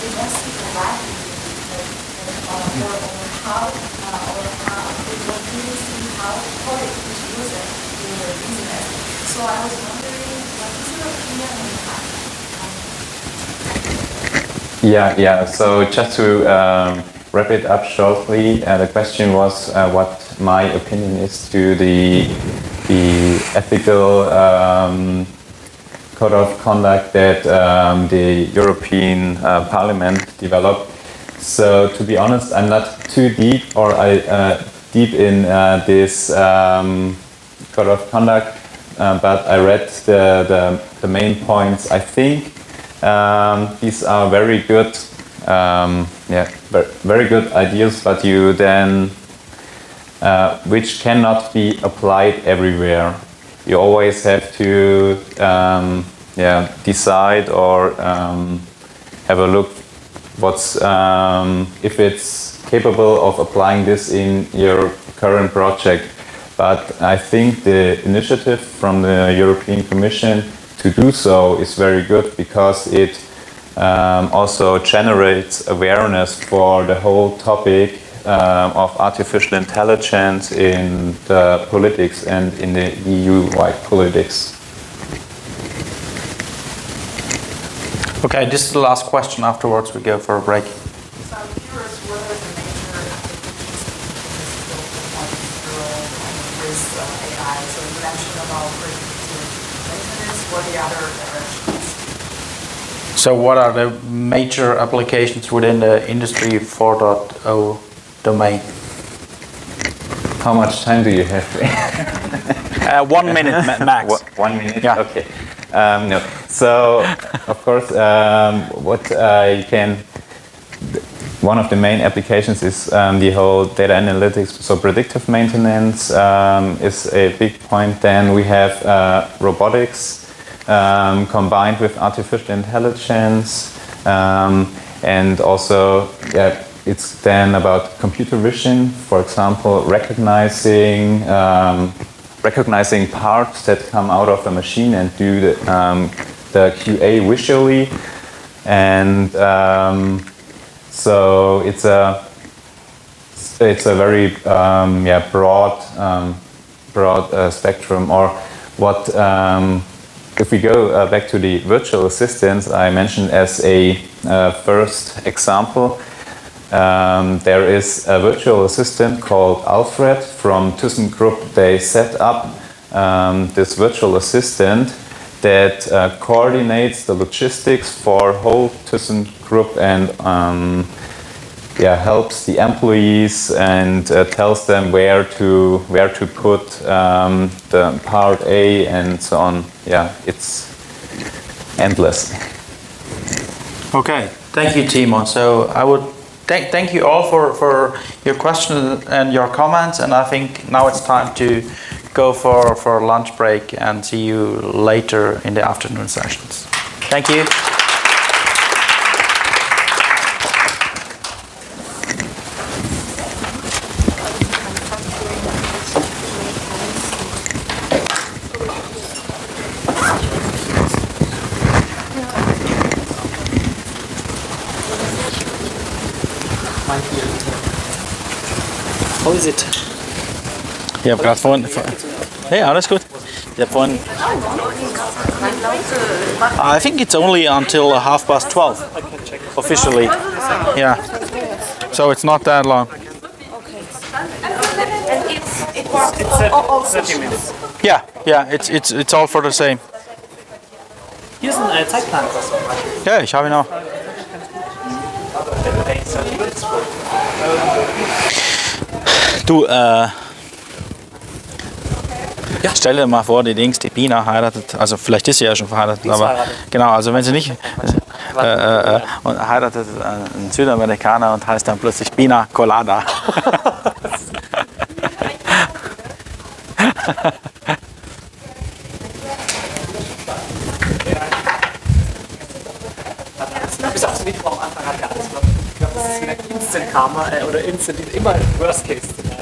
they don't see the value or how they don't really see how coding is used in their business. So I was wondering, what is your opinion on that? Yeah. So just to wrap it up shortly, the question was what my opinion is to the ethical code of conduct that the European Parliament developed. So to be honest, I'm not too deep deep in this code of conduct, but I read the main points. I think these are very good, very good ideas, but you then, which cannot be applied everywhere. You always have to, decide or have a look what's if it's capable of applying this in your current project. But I think the initiative from the European Commission to do so is very good, because it also generates awareness for the whole topic of artificial intelligence in the politics and in the EU-wide politics. Okay, this is the last question. Afterwards, we go for a break. So I'm curious, what are the major applications with AI? So you mentioned about predictive maintenance. What are the other directions? So what are the major applications within the Industry 4.0 domain? How much time do you have? 1 minute max. 1 minute? Yeah. Okay. No. So, of course, one of the main applications is the whole data analytics. So predictive maintenance is a big point. Then we have robotics combined with artificial intelligence, and also it's then about computer vision, for example, recognizing parts that come out of a machine and do the QA visually, and so it's a very broad spectrum. Or what if we go back to the virtual assistants I mentioned as a first example. There is a virtual assistant called Alfred from ThyssenKrupp. They set up this virtual assistant that coordinates the logistics for whole ThyssenKrupp and helps the employees and tells them where to put the part A and so on. Yeah, it's endless. Okay, thank you, Timo. So I would thank you all for your questions and your comments, and I think now it's time to go for a lunch break and see you later in the afternoon sessions. Thank you. How is it? Ich habe gerade vorhin... Hey, alles gut. Ich habe vorhin... I think it's only until 12:30, officially. Yeah. So it's not that long. It's 30 minutes. Yeah, it's all for the same. Hier ist ein Zeitplan. Ja, ich habe ihn auch. Du, stell dir mal vor, die Pina heiratet, also vielleicht ist sie ja schon verheiratet, aber genau, also wenn sie nicht und heiratet einen Südamerikaner und heißt dann plötzlich Pina Colada. Bis aufs Mikro am Anfang hat ja alles geklappt. Ich glaube, das ist wieder Instant Karma oder Instant, immer Worst Case Szenario.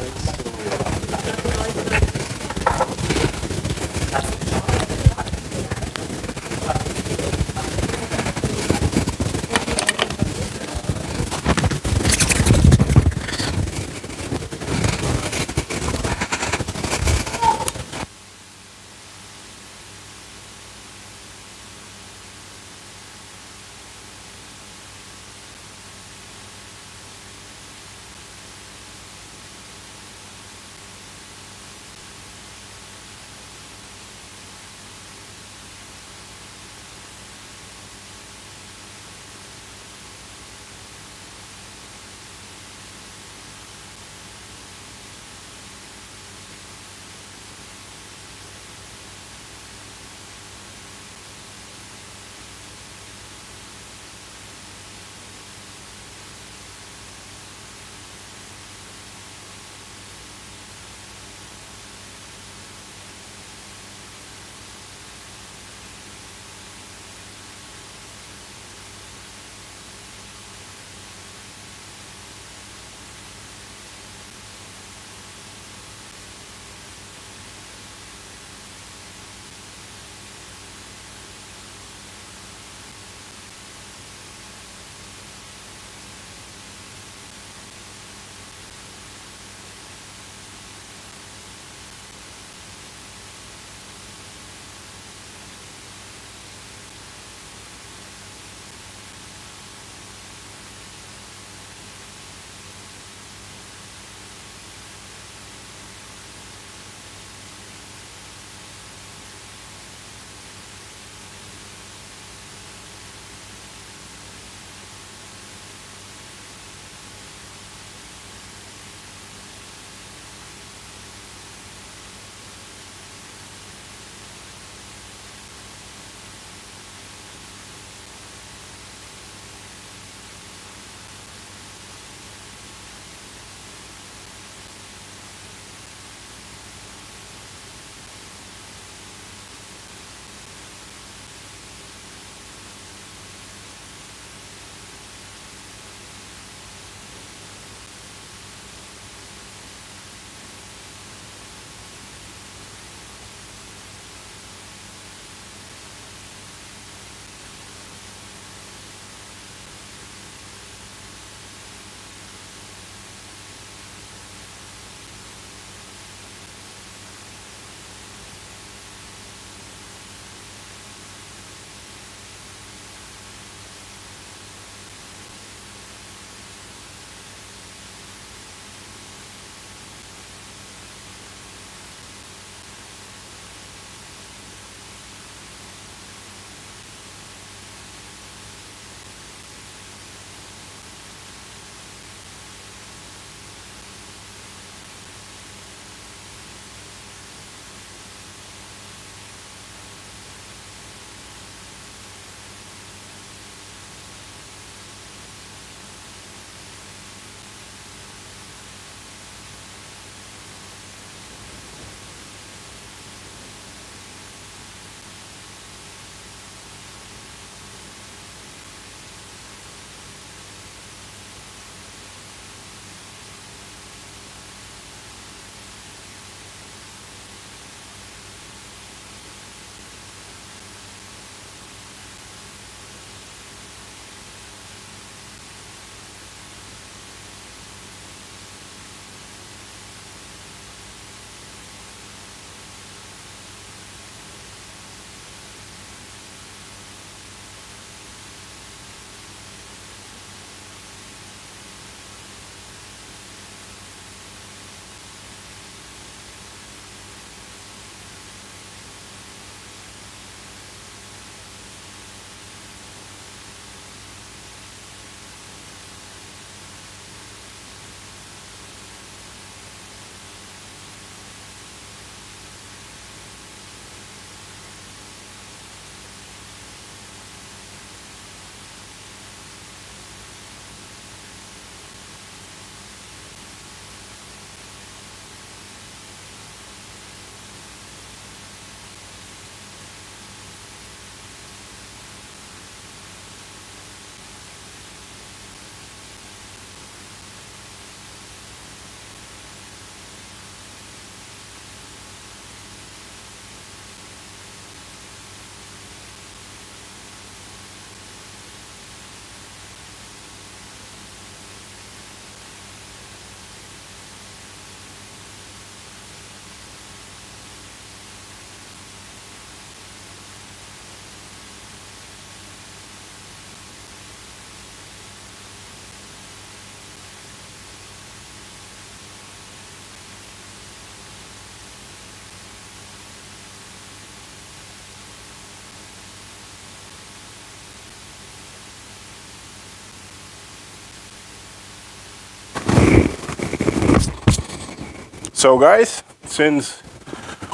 So guys, since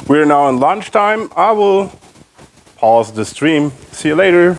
we're now in lunchtime, I will pause the stream. See you later.